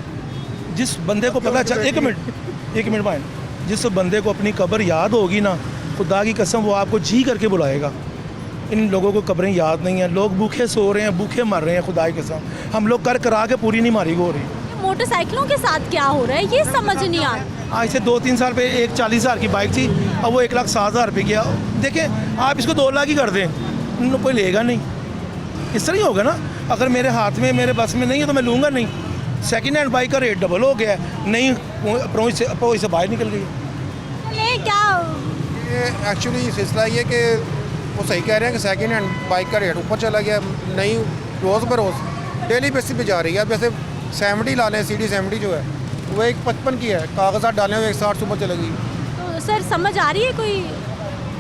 जिस बंदे को पता चल, एक मिनट भाई, जिस बंदे को अपनी कब्र याद होगी ना, खुदा की कसम वो आपको जी करके बुलाएगा। इन लोगों को कब्रें याद नहीं है, लोग भूखे सो रहे हैं, भूखे मर रहे हैं। खुदा की कसम हम लोग कर करा के पूरी नहीं मारी हो रही। मोटरसाइकिलों के साथ क्या हो रहा है ये समझ नहीं आ रहा। आज से 2-3 साल पे एक 40 हज़ार की बाइक थी, अब वो 1,60,000 रुपये की। देखें आप इसको 2 लाख ही कर दें, कोई लेगा नहीं। इस तरह ही होगा ना। अगर मेरे हाथ में, मेरे बस में नहीं है तो मैं लूँगा नहीं। सेकेंड हैंड बाइक का रेट डबल हो गया है, नहीं अप्रोच से बाहर निकल गई। क्या ये एक्चुअली सिलसिला ये कि वो सही कह रहे हैं कि सेकेंड हैंड बाइक का रेट ऊपर चला गया। नई रोज़ बरोज़ डेली बेसिस पे जा रही है। अब जैसे 70 ला लें, CD 70 जो है वो 155 की है, कागजात डालें हुए 160 सुपर चलेगी। तो सर समझ आ रही है कोई?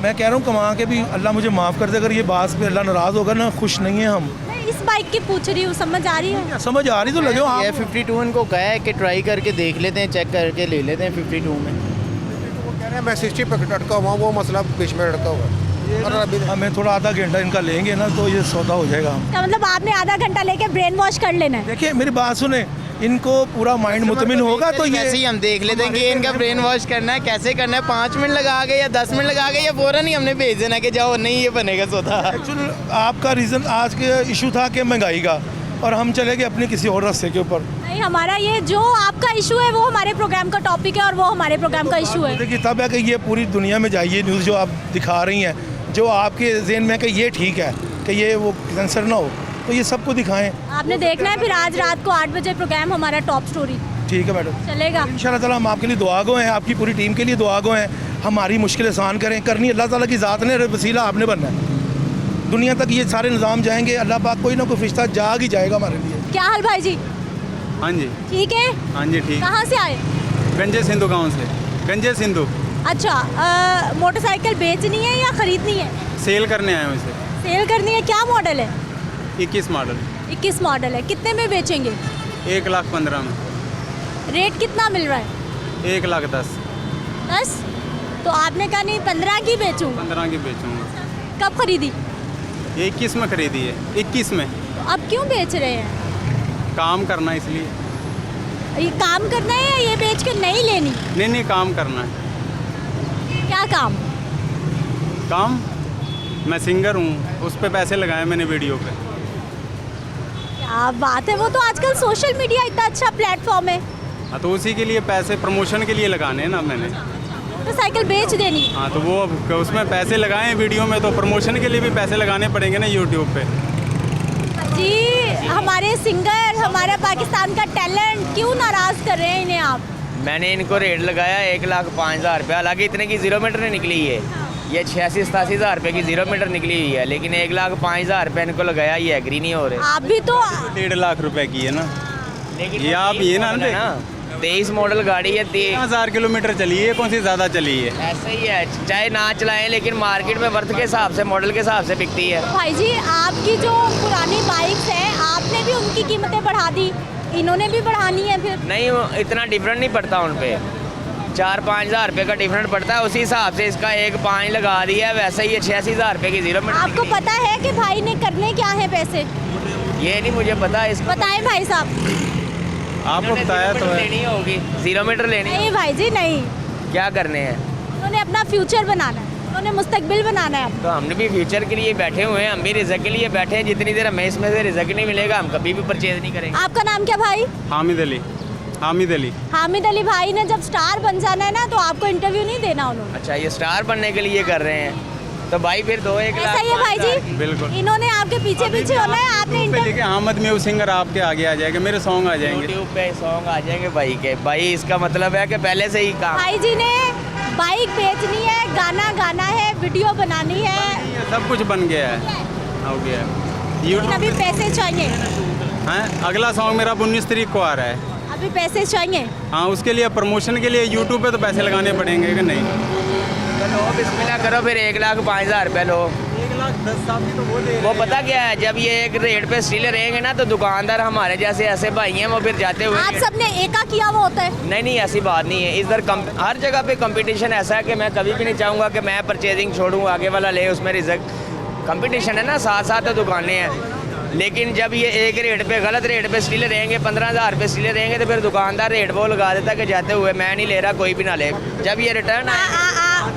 मैं कह रहा हूँ कमा के भी अल्लाह मुझे माफ़ कर दे। अगर ये बात पे अल्लाह नाराज़ होगा ना, खुश नहीं है हम। मैं इस बाइक की पूछ रही हूँ, समझ आ रही है? समझ आ रही तो लगे आप। ये 52 इनको कहा है कि ट्राई करके देख लेते हैं, चेक करके ले लेते हैं 52 में। वो कह रहे हैं मैं 60 पे अटका हुआ, वो मसला बीच में अटका हुआ है। और अभी हमें थोड़ा आधा घंटा इनका लेंगे ना तो ये सौदा हो जाएगा। क्या मतलब आपने आधा घंटा लेके ब्रेन वॉश कर लेना है? देखिए मेरी बात सुने, इनको पूरा माइंड मुतमिन होगा तो ये ऐसे ही हम देख लेते हैं कि इनका ब्रेन वॉश करना है, कैसे करना है। 5 मिनट लगा के या 10 मिनट लगा के या फ़ौरन ही हमने भेज देना कि जाओ, नहीं ये बनेगा सौदा। एक्चुअली आपका रीज़न आज के इशू था कि महंगाई का, और हम चले गए अपने किसी और रास्ते के ऊपर। नहीं हमारा ये जो आपका इशू है वो हमारे प्रोग्राम का टॉपिक है और वो हमारे प्रोग्राम का इशू है। देखिए तब है कि ये पूरी दुनिया में जाइए न्यूज़ जो आप दिखा रही हैं, जो आपके जहन में कि ये ठीक है कि ये वो सेंसर ना हो, तो ये सबको दिखाएं। आपने देखना है फिर आज रात को 8 बजे प्रोग्राम हमारा टॉप स्टोरी ठीक है मैडम, चलेगा। इंशाल्लाह ताला हम आपके लिए दुआ गो हैं, आपकी पूरी टीम के लिए दुआ गो हैं। हमारी मुश्किल आसान करें, करनी अल्लाह ताला की ज़ात ने, वसीला आपने बनना है। दुनिया तक ये सारे निज़ाम जाएंगे, अल्लाह पाक कोई ना कोई फरिश्ता जाग ही जाएगा हमारे लिए। क्या हाल भाई जी? हाँ जी, ठीक है। हाँ जी ठीक। कहाँ से आए? गंजे सिंधु गांव से। गंजे सिंधु अच्छा, मोटरसाइकिल बेचनी है या खरीदनी है? सेल करने आए हैं इसे। सेल करनी है। क्या मॉडल है? 21 मॉडल। 21 मॉडल है। कितने में बेचेंगे? 1,15,000 में। रेट कितना मिल रहा है? 1,10,000। 10? तो आपने कहा नहीं 15 की बेचूँ। 15 की बेचूंगा। कब खरीदी? ये 21 में खरीदी है। 21 में। तो अब क्यों बेच रहे हैं? काम करना इसलिए। ये काम करना है या ये बेच के नहीं लेनी? नहीं काम करना है। क्या काम? काम मैं सिंगर हूँ, उस पे पैसे लगाए मैंने वीडियो पे। क्या बात है, वो तो आजकल सोशल मीडिया इतना अच्छा प्लेटफॉर्म है। हाँ तो उसी के लिए पैसे प्रमोशन के लिए लगाने हैं ना मैंने। तो साइकिल बेच देनी। हाँ तो वो अब उसमें पैसे लगाए वीडियो में, तो प्रमोशन के लिए भी पैसे लगाने पड़ेंगे ना यूट्यूब पे। जी, हमारे सिंगर, हमारा पाकिस्तान का टैलेंट, क्यों नाराज़ कर रहे हैं इन्हें आप? मैंने इनको रेट लगाया 1,05,000 रुपये, हालांकि इतने की 0 मीटर निकली है। ये 86-87 हज़ार रुपये की 0 मीटर निकली हुई है, लेकिन 1,05,000 रुपये इनको लगाया, ये एग्री नहीं हो रहे। आप भी तो 1.5 लाख रुपए की है ना। लेकिन ये आप ये ना 23 मॉडल गाड़ी है, 13,000 किलोमीटर चली है, कौन सी ज़्यादा चली है। ऐसा ही है, चाहे ना चलाएं लेकिन मार्केट में वर्थ के हिसाब से, मॉडल के हिसाब से बिकती है। भाई जी, आपकी जो पुरानी बाइक्स हैं आपने भी उनकी कीमतें बढ़ा दी, इन्होंने भी बढ़ानी है फिर? नहीं, इतना डिफरेंट नहीं पड़ता उन पे, 4-5 हज़ार रुपये का डिफरेंट पड़ता है। उसी हिसाब से इसका 1,5 लगा दिया है, वैसे ही 86 हज़ार रुपये की 0 मीटर। आपको पता है कि भाई ने करने क्या है पैसे? ये नहीं मुझे पता इसका। बताएं भाई साहब। आपको बताया तो है। लेनी होगी 0 मीटर लेनी। नहीं भाई जी नहीं, क्या करने हैं? उन्होंने अपना फ्यूचर बनाना है, उन्होंने मुस्तकबिल बनाना है। तो हमने भी फ्यूचर के लिए बैठे हुए हैं, हम भी रिजल्ट के लिए बैठे हैं। जितनी देर हमें इसमें से रिजल्ट नहीं मिलेगा हम कभी भी परचेज नहीं करेंगे। आपका नाम क्या भाई? हामिद अली। हामिद अली। हामिद अली भाई ने जब स्टार बन जाना है ना तो आपको इंटरव्यू नहीं देना उन्होंने। अच्छा, ये स्टार बनने के लिए कर रहे हैं, तो भाई फिर 2-1 लाख। ऐसा ही है भाई जी, बिल्कुल। इन्होंने आपके पीछे पीछे होना है, आपने देखिए हामिद म्यूजिक सिंगर आपके आगे आ जाएगा, मेरे सॉन्ग आ जाएंगे यूट्यूब पे सॉन्ग आ जाएंगे भाई के। भाई इसका मतलब है कि पहले से ही काम। भाई जी ने बाइक बेचनी है, गाना गाना है, वीडियो बनानी है, ये सब कुछ बन गया है, हो गया है। लेकिन अभी पैसे चाहिए। हैं, अगला सॉन्ग मेरा 19 तारीख को आ रहा है। अभी पैसे चाहिए। हाँ, उसके लिए प्रमोशन के लिए यूट्यूब पे तो पैसे लगाने पड़ेंगे कि नहीं। तो लो बिस्मिल्लाह करो, फिर 1,05,000 रुपये लो। 1,10,000 की तो वो पता क्या है, जब ये एक रेट पे स्टील रहेंगे ना तो दुकानदार हमारे जैसे ऐसे भाई हैं, वो फिर जाते हुए आप सबने एका किया हुआ होता है। नहीं ऐसी बात नहीं है। इधर हर जगह पे कंपटीशन ऐसा है कि मैं कभी भी नहीं चाहूँगा कि मैं परचेजिंग छोड़ूँ, आगे वाला ले, उसमें रिजल्ट कंपटीशन है ना, साथ तो दुकानें हैं। लेकिन जब ये एक रेट पे, गलत रेट पे स्टील रहेंगे, 15,000 रुपये स्टील रहेंगे, तो फिर दुकानदार रेट वो लगा देता कि जाते हुए मैं नहीं ले रहा, कोई भी ना ले। जब ये रिटर्न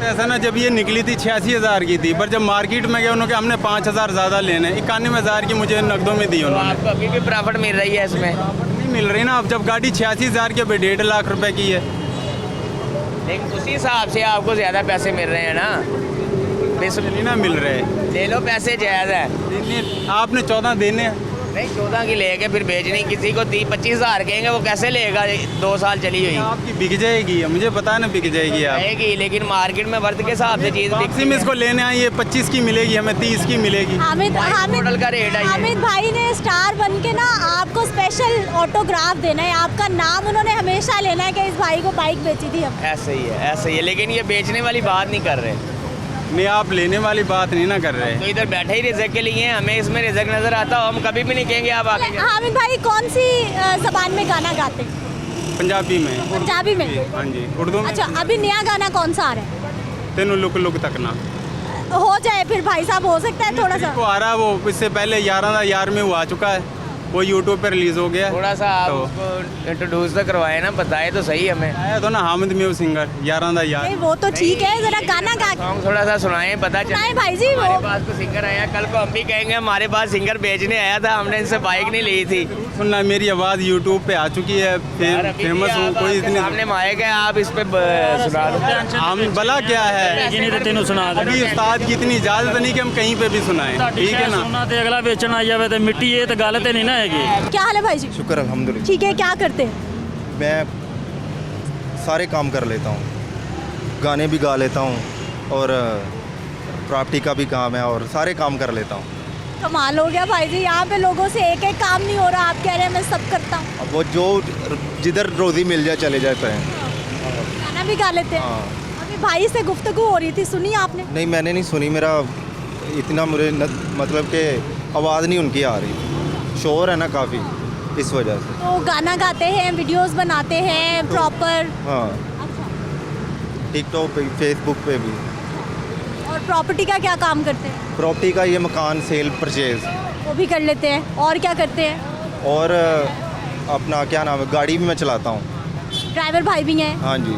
ऐसा ना, जब ये निकली थी 86,000 की थी, पर जब मार्केट में गए उन्होंने हमने 5,000 ज़्यादा लेने, 91,000 की मुझे नकदों में दी तो उन्होंने। आपको अभी भी प्रॉफिट मिल रही है इसमें? नहीं मिल रही ना, अब जब गाड़ी 86,000 की, 1.5 लाख रुपए की है। लेकिन उसी हिसाब से आपको ज़्यादा पैसे मिल रहे हैं ना, नहीं ना मिल रहे। ले लो, पैसे जायज़ है। आपने 14 देने हैं। नहीं, 14 की लेके फिर बेचनी, किसी को 30-25 हज़ार कहेंगे, वो कैसे लेगा? 2 साल चली हुई आपकी बिक जाएगी, मुझे पता है ना बिक जाएगी आप। जाएगी, लेकिन मार्केट में वर्थ के हिसाब से चीज़ वापसी में इसको लेने आई है, 25 की मिलेगी हमें, 30 की मिलेगी। हामिद मॉडल का रेट है ये। हामिद भाई ने स्टार बन के ना आपको स्पेशल ऑटोग्राफ देना है, आपका नाम उन्होंने हमेशा लेना है कि इस भाई को बाइक बेची थी हम। ऐसे ही है, ऐसे ही है, लेकिन ये बेचने वाली बात नहीं कर रहे। नहीं, आप लेने वाली बात नहीं ना कर रहे। तो इधर बैठे ही रिजल्ट के लिए हैं, हमें इसमें रिजल्ट नजर आता हो, हम कभी भी नहीं कहेंगे आप आगे। हामिद भाई कौन सी जबान में गाना गाते हैं? पंजाबी में। पंजाबी में? हाँ जी, उर्दू में। अच्छा, अभी नया गाना कौन सा आ रहा है? तेनू लुक लुक तक ना हो जाए फिर भाई साहब, हो सकता है थोड़ा सा। को आ रहा है वो, इससे पहले 11 यार में वो आ चुका है, वो यूट्यूब पे रिलीज़ हो गया। थोड़ा सा आप तो उसको इंट्रोड्यूस तो करवाए ना, बताए तो सही हमें। आया तो ना हामिद म्यूजिक सिंगर यारां दा यार। नहीं वो तो ठीक है, जरा गाना गा के सॉन्ग थोड़ा सा सुनाएं, पता चले। सुनाएं भाई जी, वो- हमारे पास तो सिंगर आया, कल को हम भी कहेंगे हमारे पास सिंगर बेचने आया था, हमने इनसे बाइक नहीं ली थी। सुनना, मेरी आवाज़ यूट्यूब पे आ चुकी है, यार, अभी फेमस भी हूँ, आप कोई आपके इतनी सामने माइक है, आप इस पे सुना दो। हम भला क्या है, अभी उस्ताद की इतनी इजाज़त नहीं कि हम कहीं पे भी सुनाएं, ठीक है ना। अगला बेचन आ जाए तो मिट्टी ये तो गल तो नहीं ना है। क्या हाल है भाई जी? शुक्र अल्हम्दुलिल्लाह। ठीक है, क्या करते हैं? मैं सारे काम कर लेता हूँ, गाने भी गा लेता हूँ और प्रॉपर्टी का भी काम है और सारे काम कर लेता हूँ। कमाल हो गया भाई जी, यहाँ पे लोगों से एक एक काम नहीं हो रहा, आप कह रहे हैं मैं सब करता हूँ। अब वो जो जिधर रोज़ी मिल जाए चले जाते हैं। गाना भी गा लेते हैं। हाँ। अभी भाई से गुफ्तगू हो रही थी, सुनी आपने? नहीं, मैंने नहीं सुनी, मेरा इतना मुझे मतलब कि आवाज़ नहीं उनकी आ रही, शोर है ना काफ़ी, इस वजह से। तो गाना गाते हैं, वीडियोस बनाते हैं प्रॉपर? हाँ, टिकटॉक पे, फेसबुक पे भी। और प्रॉपर्टी का क्या काम करते हैं? प्रॉपर्टी का ये मकान सेल परचेज, वो भी कर लेते हैं। और क्या करते हैं? और अपना क्या नाम है, गाड़ी भी मैं चलाता हूँ। ड्राइवर भाई भी हैं? हाँ जी,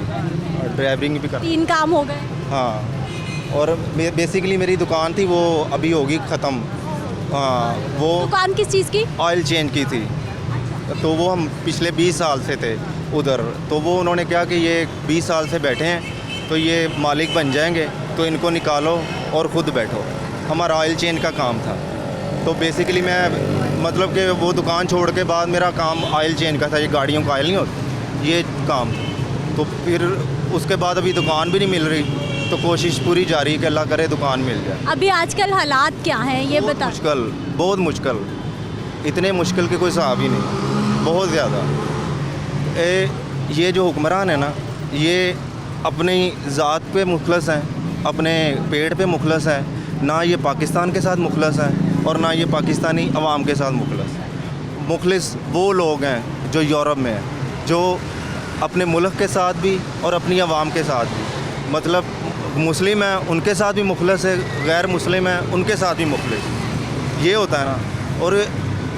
और ड्राइवरिंग भी कर। 3 काम हो गए। हाँ, और बेसिकली मेरी दुकान थी वो अभी होगी ख़त्म। हाँ, वो दुकान किस चीज़ की? ऑयल चेंज की थी, तो वो हम पिछले 20 साल से थे उधर। तो वो उन्होंने कहा कि ये 20 साल से बैठे हैं तो ये मालिक बन जाएंगे, तो इनको निकालो और ख़ुद बैठो। हमारा ऑयल चेंज का काम था, तो बेसिकली मैं मतलब कि वो दुकान छोड़ के बाद मेरा काम ऑयल चेंज का था, ये गाड़ियों का ऑयल नहीं होता, ये काम। तो फिर उसके बाद अभी दुकान भी नहीं मिल रही, तो कोशिश पूरी जारी है कि अल्लाह करे दुकान मिल जाए। अभी आजकल हालात क्या हैं ये बता। मुश्किल, बहुत मुश्किल, इतने मुश्किल के कोई हिसाब ही नहीं, बहुत ज़्यादा। ये जो हुक्मरान है ना, ये अपनी ज़ात पे मुखलस हैं, अपने पेट पे मुखलस हैं, ना ये पाकिस्तान के साथ मुखलस हैं और ना ये पाकिस्तानी अवाम के साथ मुखलस। मुखलिस वो लोग हैं जो यूरोप में हैं, जो अपने मुल्क के साथ भी और अपनी अवाम के साथ भी, मतलब मुस्लिम हैं उनके साथ भी मुखलस है, गैर मुस्लिम हैं उनके साथ भी मुखलिस, ये होता है ना। और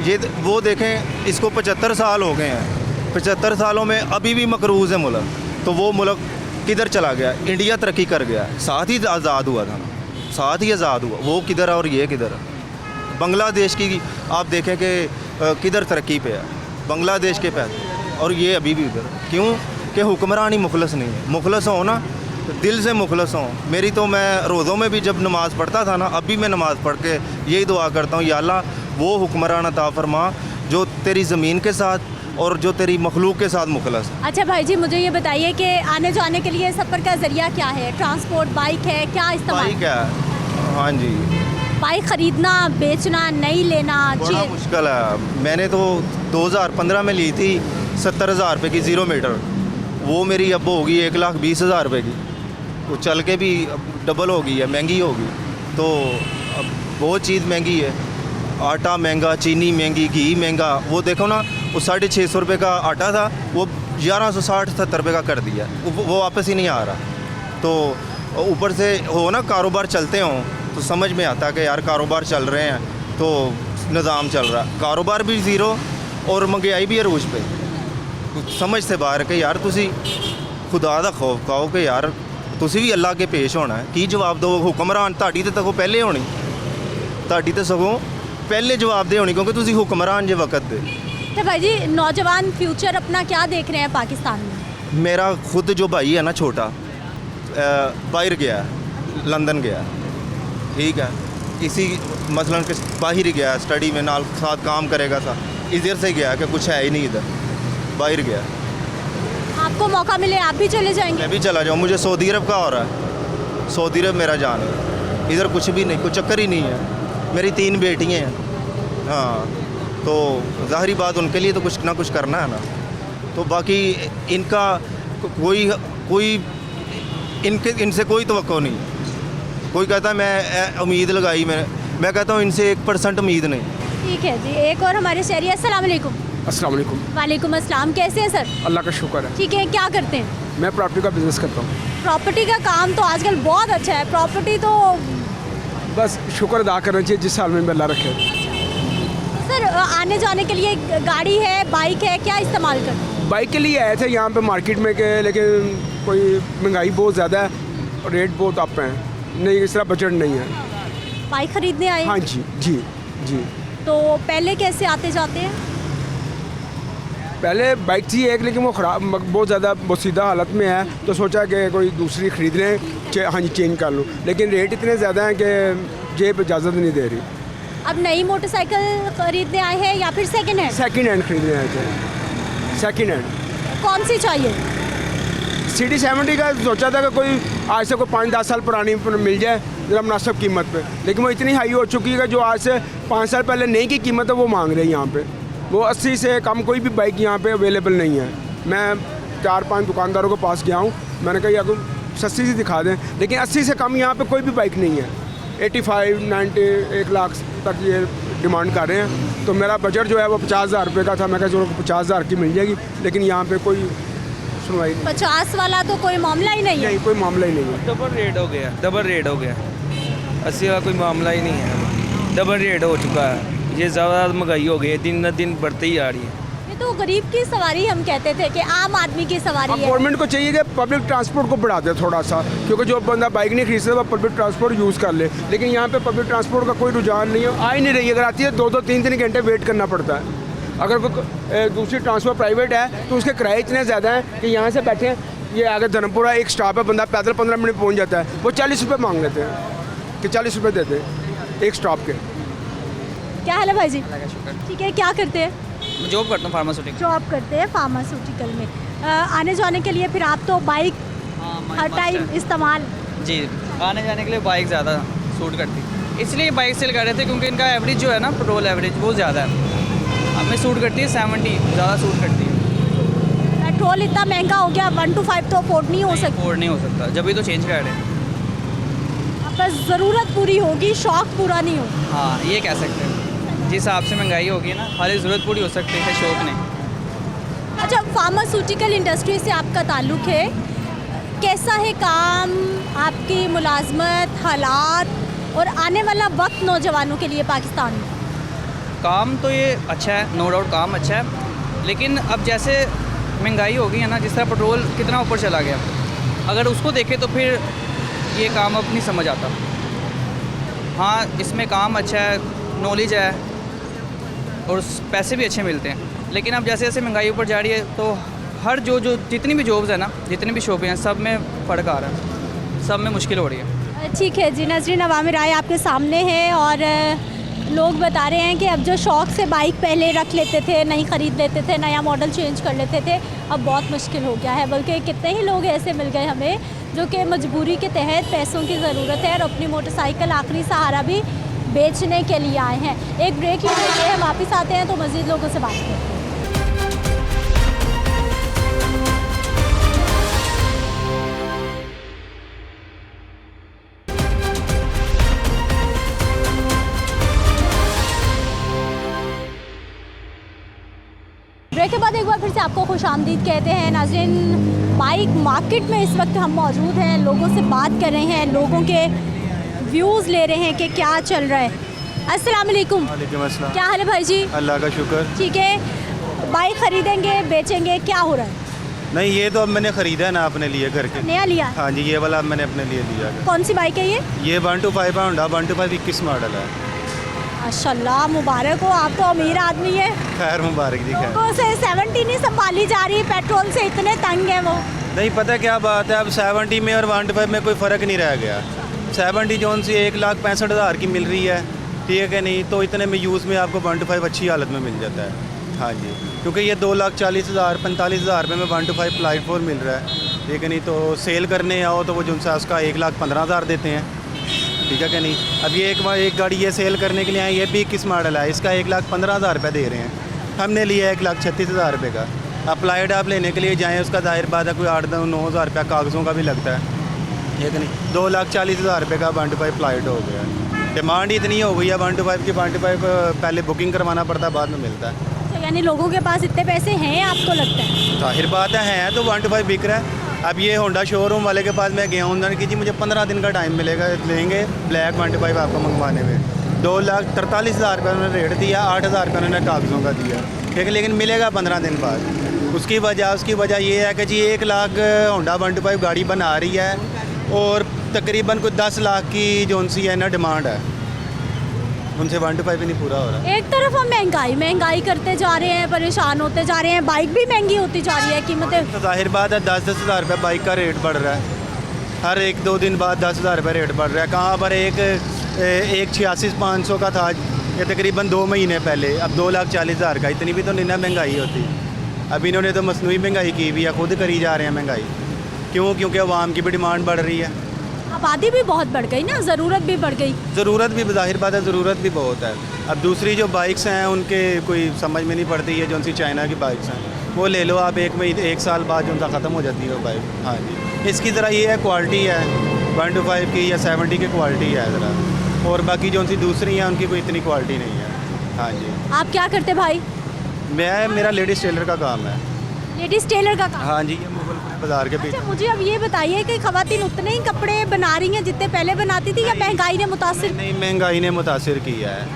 ये वो देखें, इसको 75 साल हो गए हैं, 75 सालों में अभी भी मकरूज़ है मुल्क। तो वो मुल्क किधर चला गया? इंडिया तरक्की कर गया, साथ ही आज़ाद हुआ था ना, साथ ही आज़ाद हुआ, वो किधर और ये किधर? बांग्लादेश की आप देखें कि किधर तरक्की पे है, बांग्लादेश के पैसे, और ये अभी भी उधर। क्यों? कि हुक्मरान ही मुखलस नहीं है। मुखलस हो ना, दिल से मुखलस हो। मेरी तो मैं रोज़ों में भी जब नमाज़ पढ़ता था ना, अभी मैं नमाज़ पढ़ के यही दुआ करता हूँ, या अल्लाह वो हुक्मरान अता फरमा जो तेरी ज़मीन के साथ और जो तेरी मखलूक के साथ मुखलस। अच्छा भाई जी, मुझे ये बताइए कि आने जाने के लिए सफ़र का ज़रिया क्या है? ट्रांसपोर्ट, बाइक है, क्या इस्तेमाल? बाइक है, हाँ जी। बाइक ख़रीदना, बेचना, नहीं लेना बड़ा मुश्किल है। मैंने तो 2015 में ली थी 70,000 रुपये की 0 मीटर, वो मेरी अब होगी 1,20,000 रुपये की। वो चल के भी डबल हो गई है, महंगी होगी। तो अब बहुत चीज़ महंगी है, आटा महंगा, चीनी महंगी, घी महंगा। वो देखो ना, वो 650 रुपये का आटा था, वो 1160-70 रुपये का कर दिया, वो वापस ही नहीं आ रहा। तो ऊपर से हो ना कारोबार चलते हों तो समझ में आता है कि यार कारोबार चल रहे हैं, तो निज़ाम चल रहा है, कारोबार भी ज़ीरो और महंगाई भी अरूज पे। समझ से बाहर कि यार तुसी खुदा दा खौफ खाओ कि यार तुसी भी अल्लाह के पेश होना है। की जवाब दो? हुक्मरान ताड़ी तो सगों पहले होनी, ताड़ी तो सगों पहले जवाब दे होनी, क्योंकि तुसी हुक्मरान जे वक्त दे। तो भाई जी, नौजवान फ्यूचर अपना क्या देख रहे हैं पाकिस्तान में? मेरा खुद जो भाई है ना छोटा, बाहर गया, लंदन गया, ठीक है, इसी मसलन के बाहर ही गया, स्टडी में नाल साथ काम करेगा था, इधर से गया कि कुछ है ही नहीं, इधर बाहर गया। आपको मौका मिले आप भी चले जाएंगे? मैं भी चला जाऊँ, मुझे सऊदी अरब का हो रहा है, सऊदी अरब मेरा जान है, इधर कुछ भी नहीं, कोई चक्कर ही नहीं है। मेरी 3 बेटियाँ हैं, हाँ, तो ज़ाहिरी बात उनके लिए तो कुछ ना कुछ करना है ना। तो बाकी इनका कोई इनसे कोई तवक्को नहीं है। कोई कहता है मैं उम्मीद लगाई, मैं कहता हूँ इनसे 1% उम्मीद नहीं। ठीक है जी। एक और हमारे शहरी, अस्सलाम वालेकुम। अस्सलाम वालेकुम। वालेकुम अस्सलाम। कैसे हैं सर? अल्लाह का शुक्र है। ठीक है, क्या करते हैं? मैं प्रॉपर्टी का बिज़नेस करता हूँ। प्रॉपर्टी का काम तो आजकल बहुत अच्छा है, प्रॉपर्टी तो बस शुक्र अदा करना चाहिए जिस हाल में अल्लाह रखे। सर आने जाने के लिए गाड़ी है, बाइक है, क्या इस्तेमाल करते हैं? बाइक के लिए आए थे यहाँ पे मार्केट में के, लेकिन कोई महंगाई बहुत ज़्यादा है और रेट बहुत अप हैं, नहीं इस तरह बजट नहीं है। बाइक खरीदने आए? हाँ जी जी जी। तो पहले कैसे आते जाते हैं? पहले बाइक थी एक, लेकिन वो ख़राब बहुत ज़्यादा बोसीदा हालत में है, तो सोचा कि कोई दूसरी ख़रीद लें, हाँ जी चेंज कर लूँ, लेकिन रेट इतने ज़्यादा हैं कि जेब इजाज़त नहीं दे रही। अब नई मोटरसाइकिल खरीदने आए हैं या फिर सेकंड हैंड? सेकंड हैंड खरीदने आए थे, सेकंड हैंड। कौन सी चाहिए? CD70 का सोचा था कि कोई आज से कोई 5-10 साल पुरानी मिल जाए ज़रा मुनासिब कीमत पे, लेकिन वो इतनी हाई हो चुकी है कि जो आज से 5 साल पहले नई की कीमत है वो मांग रहे हैं यहाँ पे। वो 80 से कम कोई भी बाइक यहाँ पे अवेलेबल नहीं है। मैं 4-5 दुकानदारों के पास गया हूँ, मैंने कहा या कोई सस्ती सी दिखा दें, लेकिन 80 से कम यहाँ पे कोई भी बाइक नहीं है। 85, 90, 1 लाख तक ये डिमांड कर रहे हैं। तो मेरा बजट जो है वो 50,000 रुपये का था, मैं कहा चलो 50,000 की मिल जाएगी, लेकिन यहाँ पे कोई सुनवाई नहीं। 50 वाला तो कोई मामला ही नहीं है? नहीं, कोई मामला ही नहीं है। डबल रेट हो गया, डबल रेट हो गया। 80 का कोई मामला ही नहीं है, डबल रेट हो चुका है। ये ज़्यादा महंगाई हो गई है, दिन न दिन बढ़ती ही आ रही है। ये तो गरीब की सवारी हम कहते थे कि आम आदमी की सवारी है। गवर्नमेंट को चाहिए कि पब्लिक ट्रांसपोर्ट को बढ़ा दे थोड़ा सा, क्योंकि जो बंदा बाइक नहीं खरीद सकता वो पब्लिक ट्रांसपोर्ट यूज़ कर ले, लेकिन यहाँ पे पब्लिक ट्रांसपोर्ट का कोई रुझान नहीं है, आ ही नहीं रही है। अगर आती है 2-2, 3-3 घंटे वेट करना पड़ता है। अगर कोई दूसरी ट्रांसपोर्ट प्राइवेट है तो उसके किराए इतने ज़्यादा हैं कि यहाँ से बैठे ये आगे धर्मपुरा एक स्टॉप है, बंदा पैदल 15 मिनट पहुँच जाता है, वो 40 रुपये मांग लेते हैं कि 40 रुपये देते हैं एक स्टॉप के। क्या हाल है भाई जी? ठीक है, क्या करते हैं? मैं जॉब करता हूँ फार्मास्यूटिकल। जॉब करते हैं फार्मास्यूटिकल में। आने जाने के लिए फिर आप तो बाइक हर टाइम इस्तेमाल? जी, आने जाने के लिए बाइक ज़्यादा सूट करती है, इसलिए बाइक सेल कर रहे थे क्योंकि इनका एवरेज जो है ना, पेट्रोल एवरेज वो ज़्यादा है। हमें सूट करती है 70, ज़्यादा सूट करती है। पेट्रोल इतना महंगा हो गया, 1 to 5 तो अफोर्ड नहीं हो सकता। अफोर्ड नहीं हो सकता, जब भी तो चेंज कर रहे हैं। बस ज़रूरत पूरी होगी, शौक पूरा नहीं होगा। हाँ, ये कह सकते हैं। जिस हिसाब से महंगाई होगी ना, खाली ज़रूरत पूरी हो सकती है, शौक नहीं। अच्छा, फार्मास्यूटिकल इंडस्ट्री से आपका ताल्लुक़ है, कैसा है काम, आपकी मुलाजमत, हालात और आने वाला वक्त नौजवानों के लिए पाकिस्तान में? काम तो ये अच्छा है, नो डाउट काम अच्छा है, लेकिन अब जैसे महंगाई हो गई है ना, जिस तरह पेट्रोल कितना ऊपर चला गया, अगर उसको देखें तो फिर ये काम अब नहीं समझ आता। हाँ, इसमें काम अच्छा है, नॉलेज है और पैसे भी अच्छे मिलते हैं, लेकिन अब जैसे जैसे महंगाई ऊपर जा रही है तो हर जो जितनी भी जॉब्स है ना, जितनी भी शोबे हैं, सब में फ़र्क आ रहा है, सब में मुश्किल हो रही है। ठीक है जी, नजरीन अवामी राय आपके सामने है और लोग बता रहे हैं कि अब जो शौक़ से बाइक पहले रख लेते थे, नहीं ख़रीद लेते थे, नया मॉडल चेंज कर लेते थे, अब बहुत मुश्किल हो गया है। बल्कि कितने ही लोग ऐसे मिल गए हमें जो कि मजबूरी के तहत पैसों की ज़रूरत है और अपनी मोटरसाइकिल आखिरी सहारा भी बेचने के लिए आए हैं। एक ब्रेक लेते हैं, वापस आते हैं तो मज़ीद लोगों से बात करते हैं। ब्रेक के बाद एक बार फिर से आपको खुशामदीद कहते हैं। नाज़रीन, बाइक मार्केट में इस वक्त हम मौजूद हैं, लोगों से बात कर रहे हैं, लोगों के व्यूज़ ले रहे हैं कि क्या चल रहा है। अस्सलाम वालेकुम। वालेकुम अस्सलाम। क्या हाल है भाई जी? अल्लाह का शुक्र। ठीक है, बाइक ख़रीदेंगे, बेचेंगे, क्या हो रहा है? नहीं, ये तो अब मैंने ख़रीदा है ना अपने लिए घर के। नया लिया? हाँ जी, ये वाला मैंने अपने लिए लिया। कौन सी बाइक है ये? ये 125 है, होंडा 125 21 मॉडल है। माशाल्लाह, मुबारक हो, आप तो अमीर आदमी है। खैर मुबारक जी। खैर लोगों से 70 नहीं संभाली जा रही, पेट्रोल से इतने तंग है वो। नहीं, पता क्या बात है, अब 70 में और 125 में कोई फ़र्क नहीं रह गया। 70 जोन से 1,65,000 की मिल रही है, ठीक है नहीं, तो इतने में यूज़ में आपको 125 अच्छी हालत में मिल जाता है। हाँ जी, क्योंकि ये 2,40,000 45,000 रुपये में 125 प्लाट4 मिल रहा है, ठीक है नहीं, तो सेल करने आओ तो वो जो सा उसका 1,15,000 देते हैं, ठीक है कि नहीं। अब ये एक गाड़ी ये सेल करने के लिए आए, ये भी 21 मॉडल है, इसका 1,15,000 रुपये दे रहे हैं, हमने लिया 1,36,000 रुपये का। अप्लाइड आप लेने के लिए जाएँ, उसका जाहिर बात है कोई 8-9 हज़ार रुपया कागज़ों का भी लगता है, ठीक है नहीं। 2,40,000 रुपये का 125 प्लाट हो गया। डिमांड इतनी हो गई है 125 की, 125 पहले बुकिंग करवाना पड़ता है, बाद में मिलता है। तो यानी लोगों के पास इतने पैसे हैं आपको लगता है? जाहिर बात है तो 125 बिक रहा है। अब ये होंडा शोरूम वाले के पास मैं गया हूँ, उन्होंने कि जी मुझे 15 दिन का टाइम मिलेगा, लेंगे ब्लैक 125 आपको मंगवाने में। 2,43,000 रुपये उन्होंने रेट दिया, 8,000 रुपये उन्होंने कागज़ों का दिया, ठीक है, लेकिन मिलेगा 15 दिन बाद। उसकी वजह ये है कि जी 1 लाख होंडा 125 गाड़ी बना रही है और तकरीबन कोई 10 लाख की जो सी है ना डिमांड है, उनसे 125 भी नहीं पूरा हो रहा। एक तरफ हम महंगाई करते जा रहे हैं, परेशान होते जा रहे हैं, बाइक भी महंगी होती जा रही है, कीमतें। तो जाहिर बात है 10-10 हज़ार रुपये बाइक का रेट बढ़ रहा है, हर 1-2 दिन बाद 10,000 रुपये रेट बढ़ रहा है। कहाँ पर एक 86,500 का था ये तकरीबन 2 महीने पहले, अब 2,40,000 का। इतनी भी तो नहीं ना महंगाई होती। अब इन्होंने तो मसनूई महंगाई की भी है, खुद करी जा रहे हैं महंगाई। क्यों? क्योंकि अवाम की भी डिमांड बढ़ रही है, आबादी भी बहुत बढ़ गई ना, ज़रूरत भी बढ़ गई। ज़रूरत भी ज़ाहिर बात है, ज़रूरत भी बहुत है। अब दूसरी जो बाइक्स हैं उनके कोई समझ में नहीं पड़ती है, जो उनसी चाइना की बाइक्स हैं वो ले लो आप, 1 साल बाद जो उनका ख़त्म हो जाती है वो बाइक। हाँ जी, इसकी ज़रा ये है क्वालिटी है 125 की या 70 की क्वालिटी है ज़रा, और बाकी जो उनसी दूसरी हैं उनकी कोई इतनी क्वालिटी नहीं है। हाँ जी। आप क्या करते भाई? मेरा लेडीज़ टेलर का काम है। लेडीज़ टेलर का काम? हाँ जी, ये मुगलपुर बाज़ार के पीछे। अच्छा, मुझे अब ये बताइए कि ख़वातीन उतने ही कपड़े बना रही हैं जितने पहले बनाती थी, या महंगाई ने मुतासिर? नहीं, महंगाई ने मुतासिर किया है,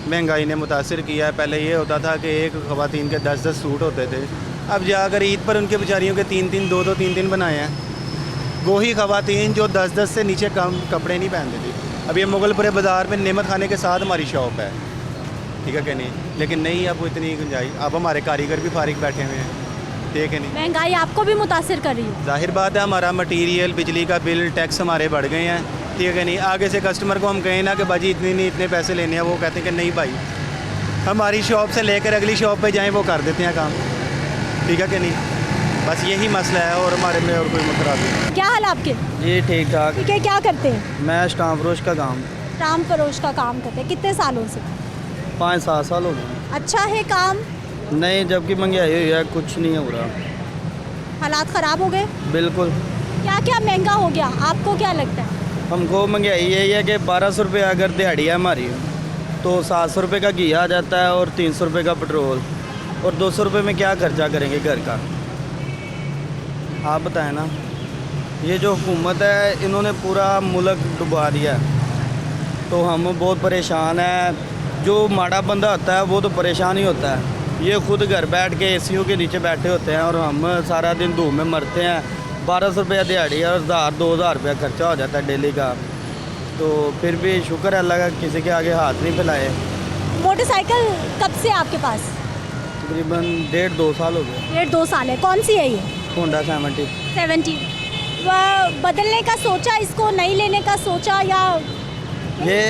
महंगाई ने मुतासिर किया है। पहले ये होता था कि एक ख़वातीन के 10-10 सूट होते थे, अब जाकर ईद पर उनके बेचारियों के 3-3 2-2 3-3 बनाए हैं। वही ख़वातीन जो 10-10 से नीचे कम कपड़े नहीं पहनती थी। अब ये मुगलपुर बाज़ार में नेमत खाने के साथ हमारी शॉप है, ठीक है कि नहीं, लेकिन नहीं अब वो इतनी गुंजाइश। अब हमारे कारीगर भी फारिग बैठे हुए हैं, ठीक है नहीं। महंगाई आपको भी मुतासिर कर रही है? जाहिर बात है, हमारा मटीरियल, बिजली का बिल, टैक्स हमारे बढ़ गए हैं, ठीक है नहीं। आगे से कस्टमर को हम कहें ना कि बाजी इतनी नहीं, इतने पैसे लेने हैं, वो कहते हैं कि नहीं भाई, हमारी शॉप से लेकर अगली शॉप पे जाएं वो कर देते हैं काम, ठीक है कि नहीं। बस यही मसला है और हमारे में और कोई मसला नहीं। क्या हाल आपके? जी ठीक ठाक। ठीक है, क्या करते हैं? मैं स्टाम्प फरोश का काम। स्टाम्प फरोश का काम करते हैं, कितने सालों से? 5-7 साल हो गए। अच्छा है काम? नहीं, जबकि महंगाई हुई है, कुछ नहीं हो रहा। हालात ख़राब हो गए? बिल्कुल। क्या क्या महंगा हो गया, आपको क्या लगता है? हमको महंगाई यही है कि 1200 रुपये अगर दिहाड़ी है हमारी, तो 700 रुपये का घी आ जाता है और 300 रुपये का पेट्रोल, और 200 रुपये में क्या खर्चा करेंगे घर का? आप बताएं ना। ये जो हुकूमत है इन्होंने पूरा मुल्क डुबा दिया है, तो हम बहुत परेशान हैं। जो माड़ा बंदा होता है वो तो परेशान ही होता है, ये खुद घर बैठ के एसीओ के नीचे बैठे होते हैं और हम सारा दिन धूप में मरते हैं। 1200 रुपया दिहाड़ी और 1000-2000 रुपया खर्चा हो जाता है डेली का, तो फिर भी शुक्र है अल्लाह का, किसी के आगे हाथ नहीं फैलाए। मोटरसाइकिल कब से आपके पास? तकरीबन 1.5-2 साल हो गए। 1.5-2 साल है। कौन सी है ये? होंडा 70। बदलने का सोचा, इसको नहीं लेने का सोचा, या ये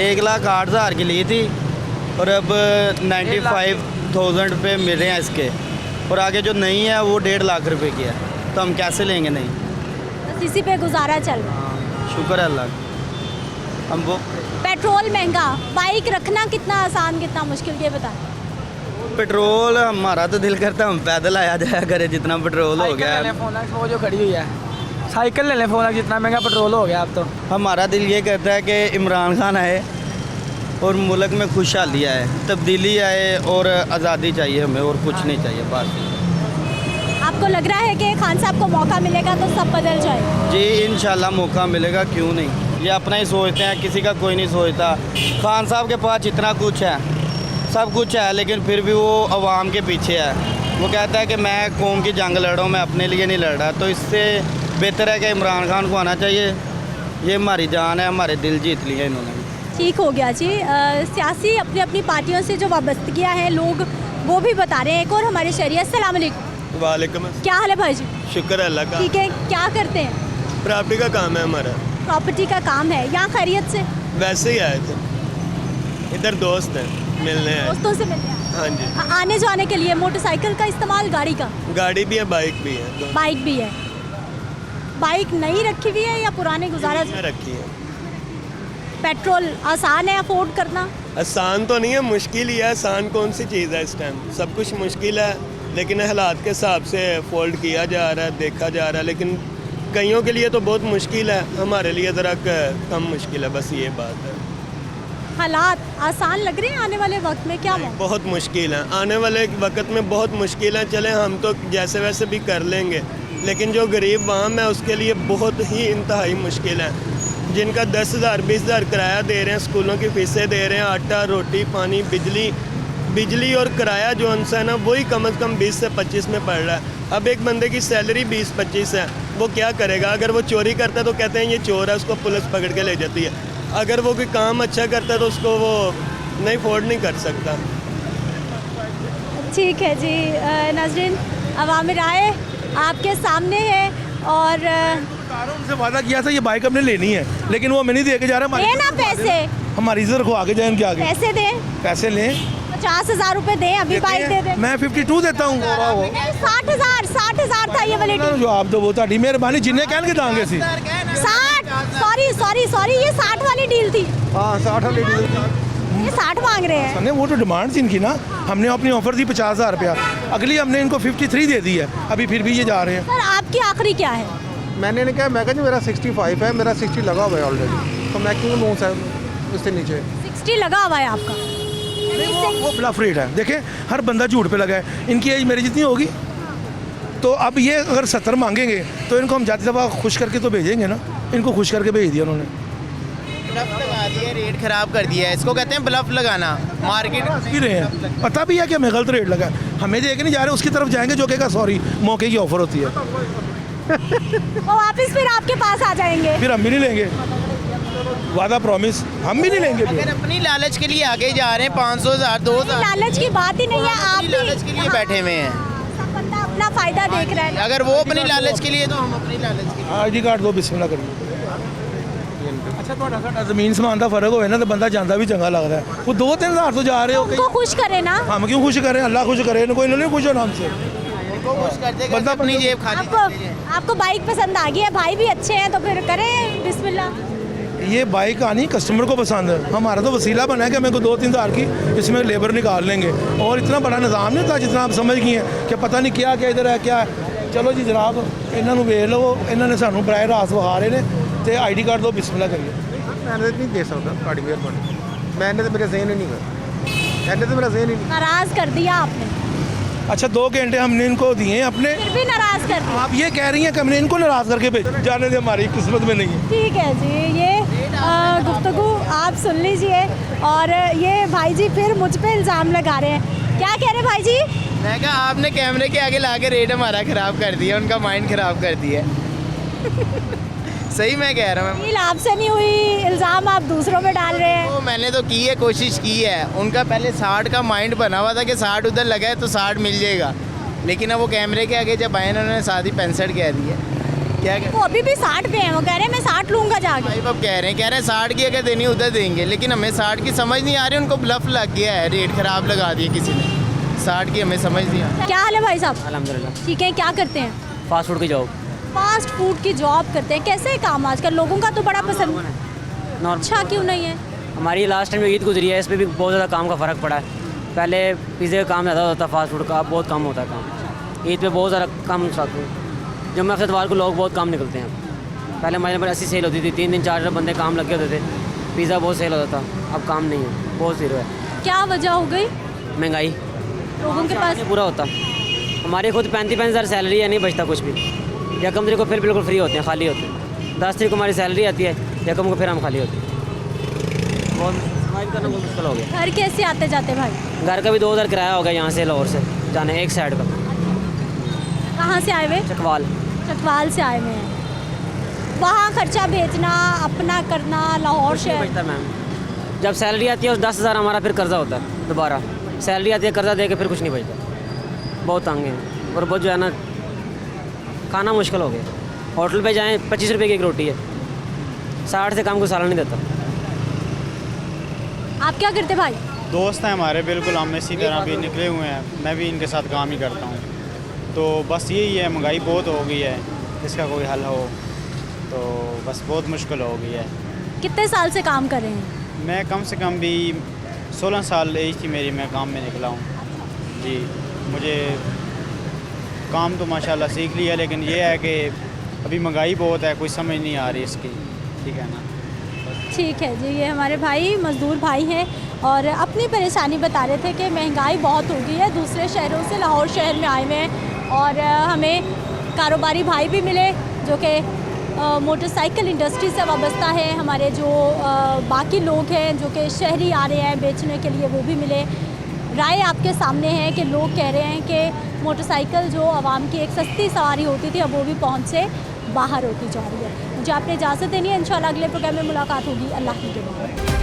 1,08,000 की ली थी और अब 95,000 रुपये मिल रहे हैं इसके, और आगे जो नहीं है वो 1.5 लाख रुपए की है, तो हम कैसे लेंगे? नहीं, बस इसी पे गुजारा चल रहा है। शुक्र है अल्लाह का। हम वो पेट्रोल महंगा, बाइक रखना कितना आसान कितना मुश्किल, ये बताएं। पेट्रोल हमारा तो दिल करता है हम पैदल आया जाया करे, जितना पेट्रोल हो गया है। वो जो खड़ी हुई है साइकिल ले लें, फ़ोन जितना महंगा पेट्रोल हो गया अब तो। हमारा दिल ये कहता है कि इमरान खान आए और मुल्क में खुशहाली आए, तब्दीली आए और आज़ादी चाहिए हमें, और कुछ नहीं चाहिए बस। आपको लग रहा है कि खान साहब को मौका मिलेगा तो सब बदल जाएगा? जी इंशाल्लाह मौका मिलेगा, क्यों नहीं। ये अपना ही सोचते हैं, किसी का कोई नहीं सोचता। खान साहब के पास इतना कुछ है, सब कुछ है, लेकिन फिर भी वो अवाम के पीछे है। वो कहता है कि मैं कौम की जंग लड़ रहा हूँ, मैं अपने लिए नहीं लड़ रहा। तो इससे बेहतर है कि इमरान खान को आना चाहिए। ये हमारी जान है, हमारे दिल जीत लिए इन्होंने। ठीक हो गया जी। सियासी अपनी अपनी पार्टियों से जो वाबस्तगियाँ हैं लोग वो भी बता रहे हैं। एक और हमारे शहरी, अस्सलाम वालेकुम। वालेकुम। क्या हाल है भाई जी? शुक्र है अल्लाह का। ठीक है, क्या करते हैं? प्रॉपर्टी का काम है हमारा। प्रॉपर्टी का काम है, यहाँ खैरियत से? वैसे ही आए थे, इधर दोस्त हैं, मिलने आए। दोस्तों से मिलने आए? हाँ जी। आने जाने के लिए मोटरसाइकिल का इस्तेमाल, गाड़ी का? गाड़ी भी है, बाइक भी है। बाइक भी है। बाइक नई रखी हुई है या पुरानी गुजारा? रखी है। पेट्रोल आसान है अफोर्ड करना? आसान तो नहीं है, मुश्किल ही है। आसान कौन सी चीज़ है इस टाइम, सब कुछ मुश्किल है, लेकिन हालात के हिसाब से फोल्ड किया जा रहा है, देखा जा रहा है। लेकिन कईयों के लिए तो बहुत मुश्किल है, हमारे लिए ज़रा कम मुश्किल है, बस ये बात है। हालात आसान लग रहे हैं आने वाले वक्त में? क्या बहुत मुश्किल है, आने वाले वक्त में बहुत मुश्किल है। चले हम तो जैसे वैसे भी कर लेंगे, लेकिन जो गरीब आवाम है उसके लिए बहुत ही इंतहाई मुश्किल है। जिनका 10,000 20,000 किराया दे रहे हैं, स्कूलों की फीसें दे रहे हैं, आटा रोटी पानी बिजली और किराया जो उनसे है ना वही कम से कम 20 से 25 में पड़ रहा है। अब एक बंदे की सैलरी 20-25 है, वो क्या करेगा? अगर वो चोरी करता है तो कहते हैं ये चोर है, उसको पुलिस पकड़ के ले जाती है। अगर वो कोई काम अच्छा करता है तो उसको वो नहीं अफोर्ड नहीं कर सकता। ठीक है जी नाज़रीन, अवामिर राय आपके सामने है और उनसे वादा किया था ये बाइक हमने लेनी है, लेकिन वो हमें नहीं दे के जा रहे। देना पैसे, हमारी इज्जत रखो, आगे जाए उनके आगे। पैसे दें, पैसे लें, 50,000 रुपए दें, अभी बाइक दे दें। मैं 52 देता हूँ। 60,000 था ये वाली जो आप तो वो ताड़ी मेहरबानी जिन्हें कहन के दांगे सी 60 सॉरी ये 60 वाली डील थी। हाँ 60 वाली डील, ये 60 मांग रहे हैं। वो तो डिमांड थी इनकी ना, हमने अपनी ऑफर दी 50,000 रुपया, अगली हमने इनको 53 दे दी है, अभी फिर भी ये जा रहे हैं। सर आपकी आखिरी क्या है? मैंने कहा मैं कहा जी मेरा 65 है, मेरा 60 लगा हुआ है ऑलरेडी, तो मैं क्यों लूँ सर उससे नीचे? 60 लगा हुआ है आपका? वो ब्लफ रेट है, देखें हर बंदा झूठ पे लगा है। इनकी एज मेरी जितनी होगी, तो अब ये अगर 70 मांगेंगे तो इनको हम जाती दफ़ा खुश करके तो भेजेंगे ना, इनको खुश करके भेज दिया उन्होंने। ब्लफ लगा दिया, रेट खराब कर दिया है, इसको कहते हैं ब्लफ लगाना। मार्केट भी रहे हैं, पता भी है कि हमें गलत रेट लगा, हमें दे के नहीं जा रहे, उसकी तरफ जाएंगे जो कहेगा सॉरी मौके की ऑफर होती है। वो वापस फिर आपके पास आ जाएंगे, फिर हम भी नहीं लेंगे, वादा प्रॉमिस हम भी नहीं लेंगे। अगर अपनी लालच के लिए आगे जा रहे हैं 500,000 2,000, लालच की बात ही नहीं है, आप लालच के लिए बैठे हुए हैं। सब बंदा अपना फायदा देख रहा है। अगर वो अपनी लालच के लिए तो हम अपनी लालच के लिए। ID कार्ड दो, बिस्मिल्लाह करिए। अच्छा ਤੁਹਾਡਾ ਸਾਡਾ ਜ਼ਮੀਨ ਸਮਾਨ ਦਾ ਫਰਕ ਹੋਵੇ ਨਾ ਤੇ ਬੰਦਾ ਜਾਂਦਾ ਵੀ ਚੰਗਾ ਲੱਗਦਾ ਹੈ। वो 2-3 हज़ार तो जा रहे हो, उनको खुश करे ना, हम क्यों खुश करें? अल्लाह खुश करे, इनको इन्होंने खुश होना हमसे। बंदा अपनी जेब खाली। आपको बाइक पसंद आ गई है, भाई भी अच्छे हैं, तो फिर करें बिस्मिल्लाह। ये बाइक आनी कस्टमर को पसंद है, हमारा तो वसीला बना है कि हमें को 2-3 हज़ार की इसमें लेबर निकाल लेंगे, और इतना बड़ा निज़ाम नहीं था जितना आप समझ गए हैं कि पता नहीं क्या क्या इधर है क्या है। चलो जी जनाब इन्होंने वेख लो, इन्होंने सानू बराए रास विखा रहे हैं, तो ID कार्ड दो, बिस्मिल्लाह करिए। मैंने नहीं दे सकता गाड़ी मेहरबानी, मैंने तो मेरे जहन ही नहीं कर, मैंने तो मेरा जहन ही नहीं। नाराज कर दिया आपने। अच्छा 2 घंटे हमने इनको दिए हैं अपने, फिर भी नाराज कर दिया। आप ये कह रही हैं कि हमने इनको नाराज़ करके भेजा, जाने दे हमारी किस्मत में नहीं है। ठीक है जी, ये गुफ्तगू आप सुन लीजिए। और ये भाई जी फिर मुझ पे इल्ज़ाम लगा रहे हैं, क्या कह रहे हैं भाई जी? मैं कहा आपने कैमरे के आगे ला के रेट हमारा ख़राब कर दिया, उनका माइंड ख़राब कर दिया। सही मैं कह रहा हूँ। डील आपसे नहीं हुई, इल्ज़ाम आप दूसरों पे डाल रहे हैं। तो मैंने तो की है, कोशिश की है। उनका पहले 60 का माइंड बना हुआ था कि 60 उधर लगा है तो 60 मिल जाएगा, लेकिन अब वो कैमरे के आगे जब आए ना उन्होंने साथ ही 65 कह दिया। क्या वो अभी भी 60 पे हैं, वो कह रहे हैं मैं 60 लूँगा जाके। भाई अब कह रहे हैं 60 की अगर देनी उधर देंगे, लेकिन हमें 60 की समझ नहीं आ रही, उनको ब्लफ लग गया है, रेट ख़राब लगा दिया किसी ने, 60 की हमें समझ नहीं आ रही। क्या हाल है भाई साहब? अल्हम्दुलिल्लाह। ठीक है, क्या करते हैं? फास्ट फूड की जॉब। फास्ट फूड की जॉब करते हैं, कैसे है काम आजकल? लोगों का तो बड़ा पसंद, अच्छा क्यों नहीं है? हमारी लास्ट टाइम ईद गुजरी है, इस पर भी बहुत ज़्यादा काम का फ़र्क पड़ा है। पहले पिज़्ज़े का काम ज़्यादा होता था, फास्ट फूड का अब बहुत कम होता है काम। ईद पे बहुत ज़्यादा कम जब मैं इतवार को लोग बहुत कम निकलते हैं। पहले हमारे नंबर ऐसी सेल होती थी, 3 4 बंदे काम लगे होते थे, पिज़्ज़ा बहुत सेल होता था, अब काम नहीं है, बहुत ज़ीरो है। क्या वजह हो गई? महंगाई, लोगों के पास पूरा होता। हमारे खुद 35 हज़ार सैलरी है, नहीं बचता कुछ भी। यकम तरीक को फिर बिल्कुल फ्री होते हैं, खाली होते हैं। 10 तरीक को हमारी सैलरी आती है, यकम को फिर हम खाली होते हैं। बहुत सर्वाइव करना बहुत मुश्किल हो गया। घर कैसे आते जाते भाई? घर का भी 2000 किराया हो गया यहाँ से लाहौर से जाने, एक साइड का। कहाँ से आए हुए? चकवाल। चकवाल से आए हुए हैं, वहाँ खर्चा भेजना, अपना करना, लाहौर से बचता मैम। जब सैलरी आती है उस 10,000 हमारा फिर कर्जा होता है, दोबारा सैलरी आती है कर्जा दे के फिर कुछ नहीं बचता। बहुत तंग है, और बहुत जो है ना खाना मुश्किल हो गया। होटल पे जाएं 25 रुपए की एक रोटी है, 60 से कम को सालन नहीं देता। आप क्या करते भाई? दोस्त हैं हमारे, बिल्कुल हम इसी तरह भी निकले हुए हैं, मैं भी इनके साथ काम ही करता हूँ। तो बस यही है, महंगाई बहुत हो गई है, इसका कोई हल हो तो बस बहुत मुश्किल हो गई है। कितने साल से काम कर रहे हैं? मैं कम से कम भी 16 साल एज थी मेरी, मैं काम में निकला हूँ जी। मुझे काम तो माशाल्लाह सीख लिया, लेकिन ये है कि अभी महंगाई बहुत है, कोई समझ नहीं आ रही इसकी, ठीक है ना। ठीक है जी, ये हमारे भाई मज़दूर भाई हैं और अपनी परेशानी बता रहे थे कि महंगाई बहुत हो गई है, दूसरे शहरों से लाहौर शहर में आए हुए हैं, और हमें कारोबारी भाई भी मिले जो कि मोटरसाइकिल इंडस्ट्री से वाबस्ता है, हमारे जो बाकी लोग हैं जो कि शहरी आ रहे हैं बेचने के लिए, वो भी मिले। राय आपके सामने है कि लोग कह रहे हैं कि मोटरसाइकिल जो आवाम की एक सस्ती सवारी होती थी, अब वो भी पहुंच से बाहर होती जा रही है। मुझे आपने इजाज़त देनी है, इंशाल्लाह अगले प्रोग्राम में मुलाकात होगी। अल्लाह की दुआ।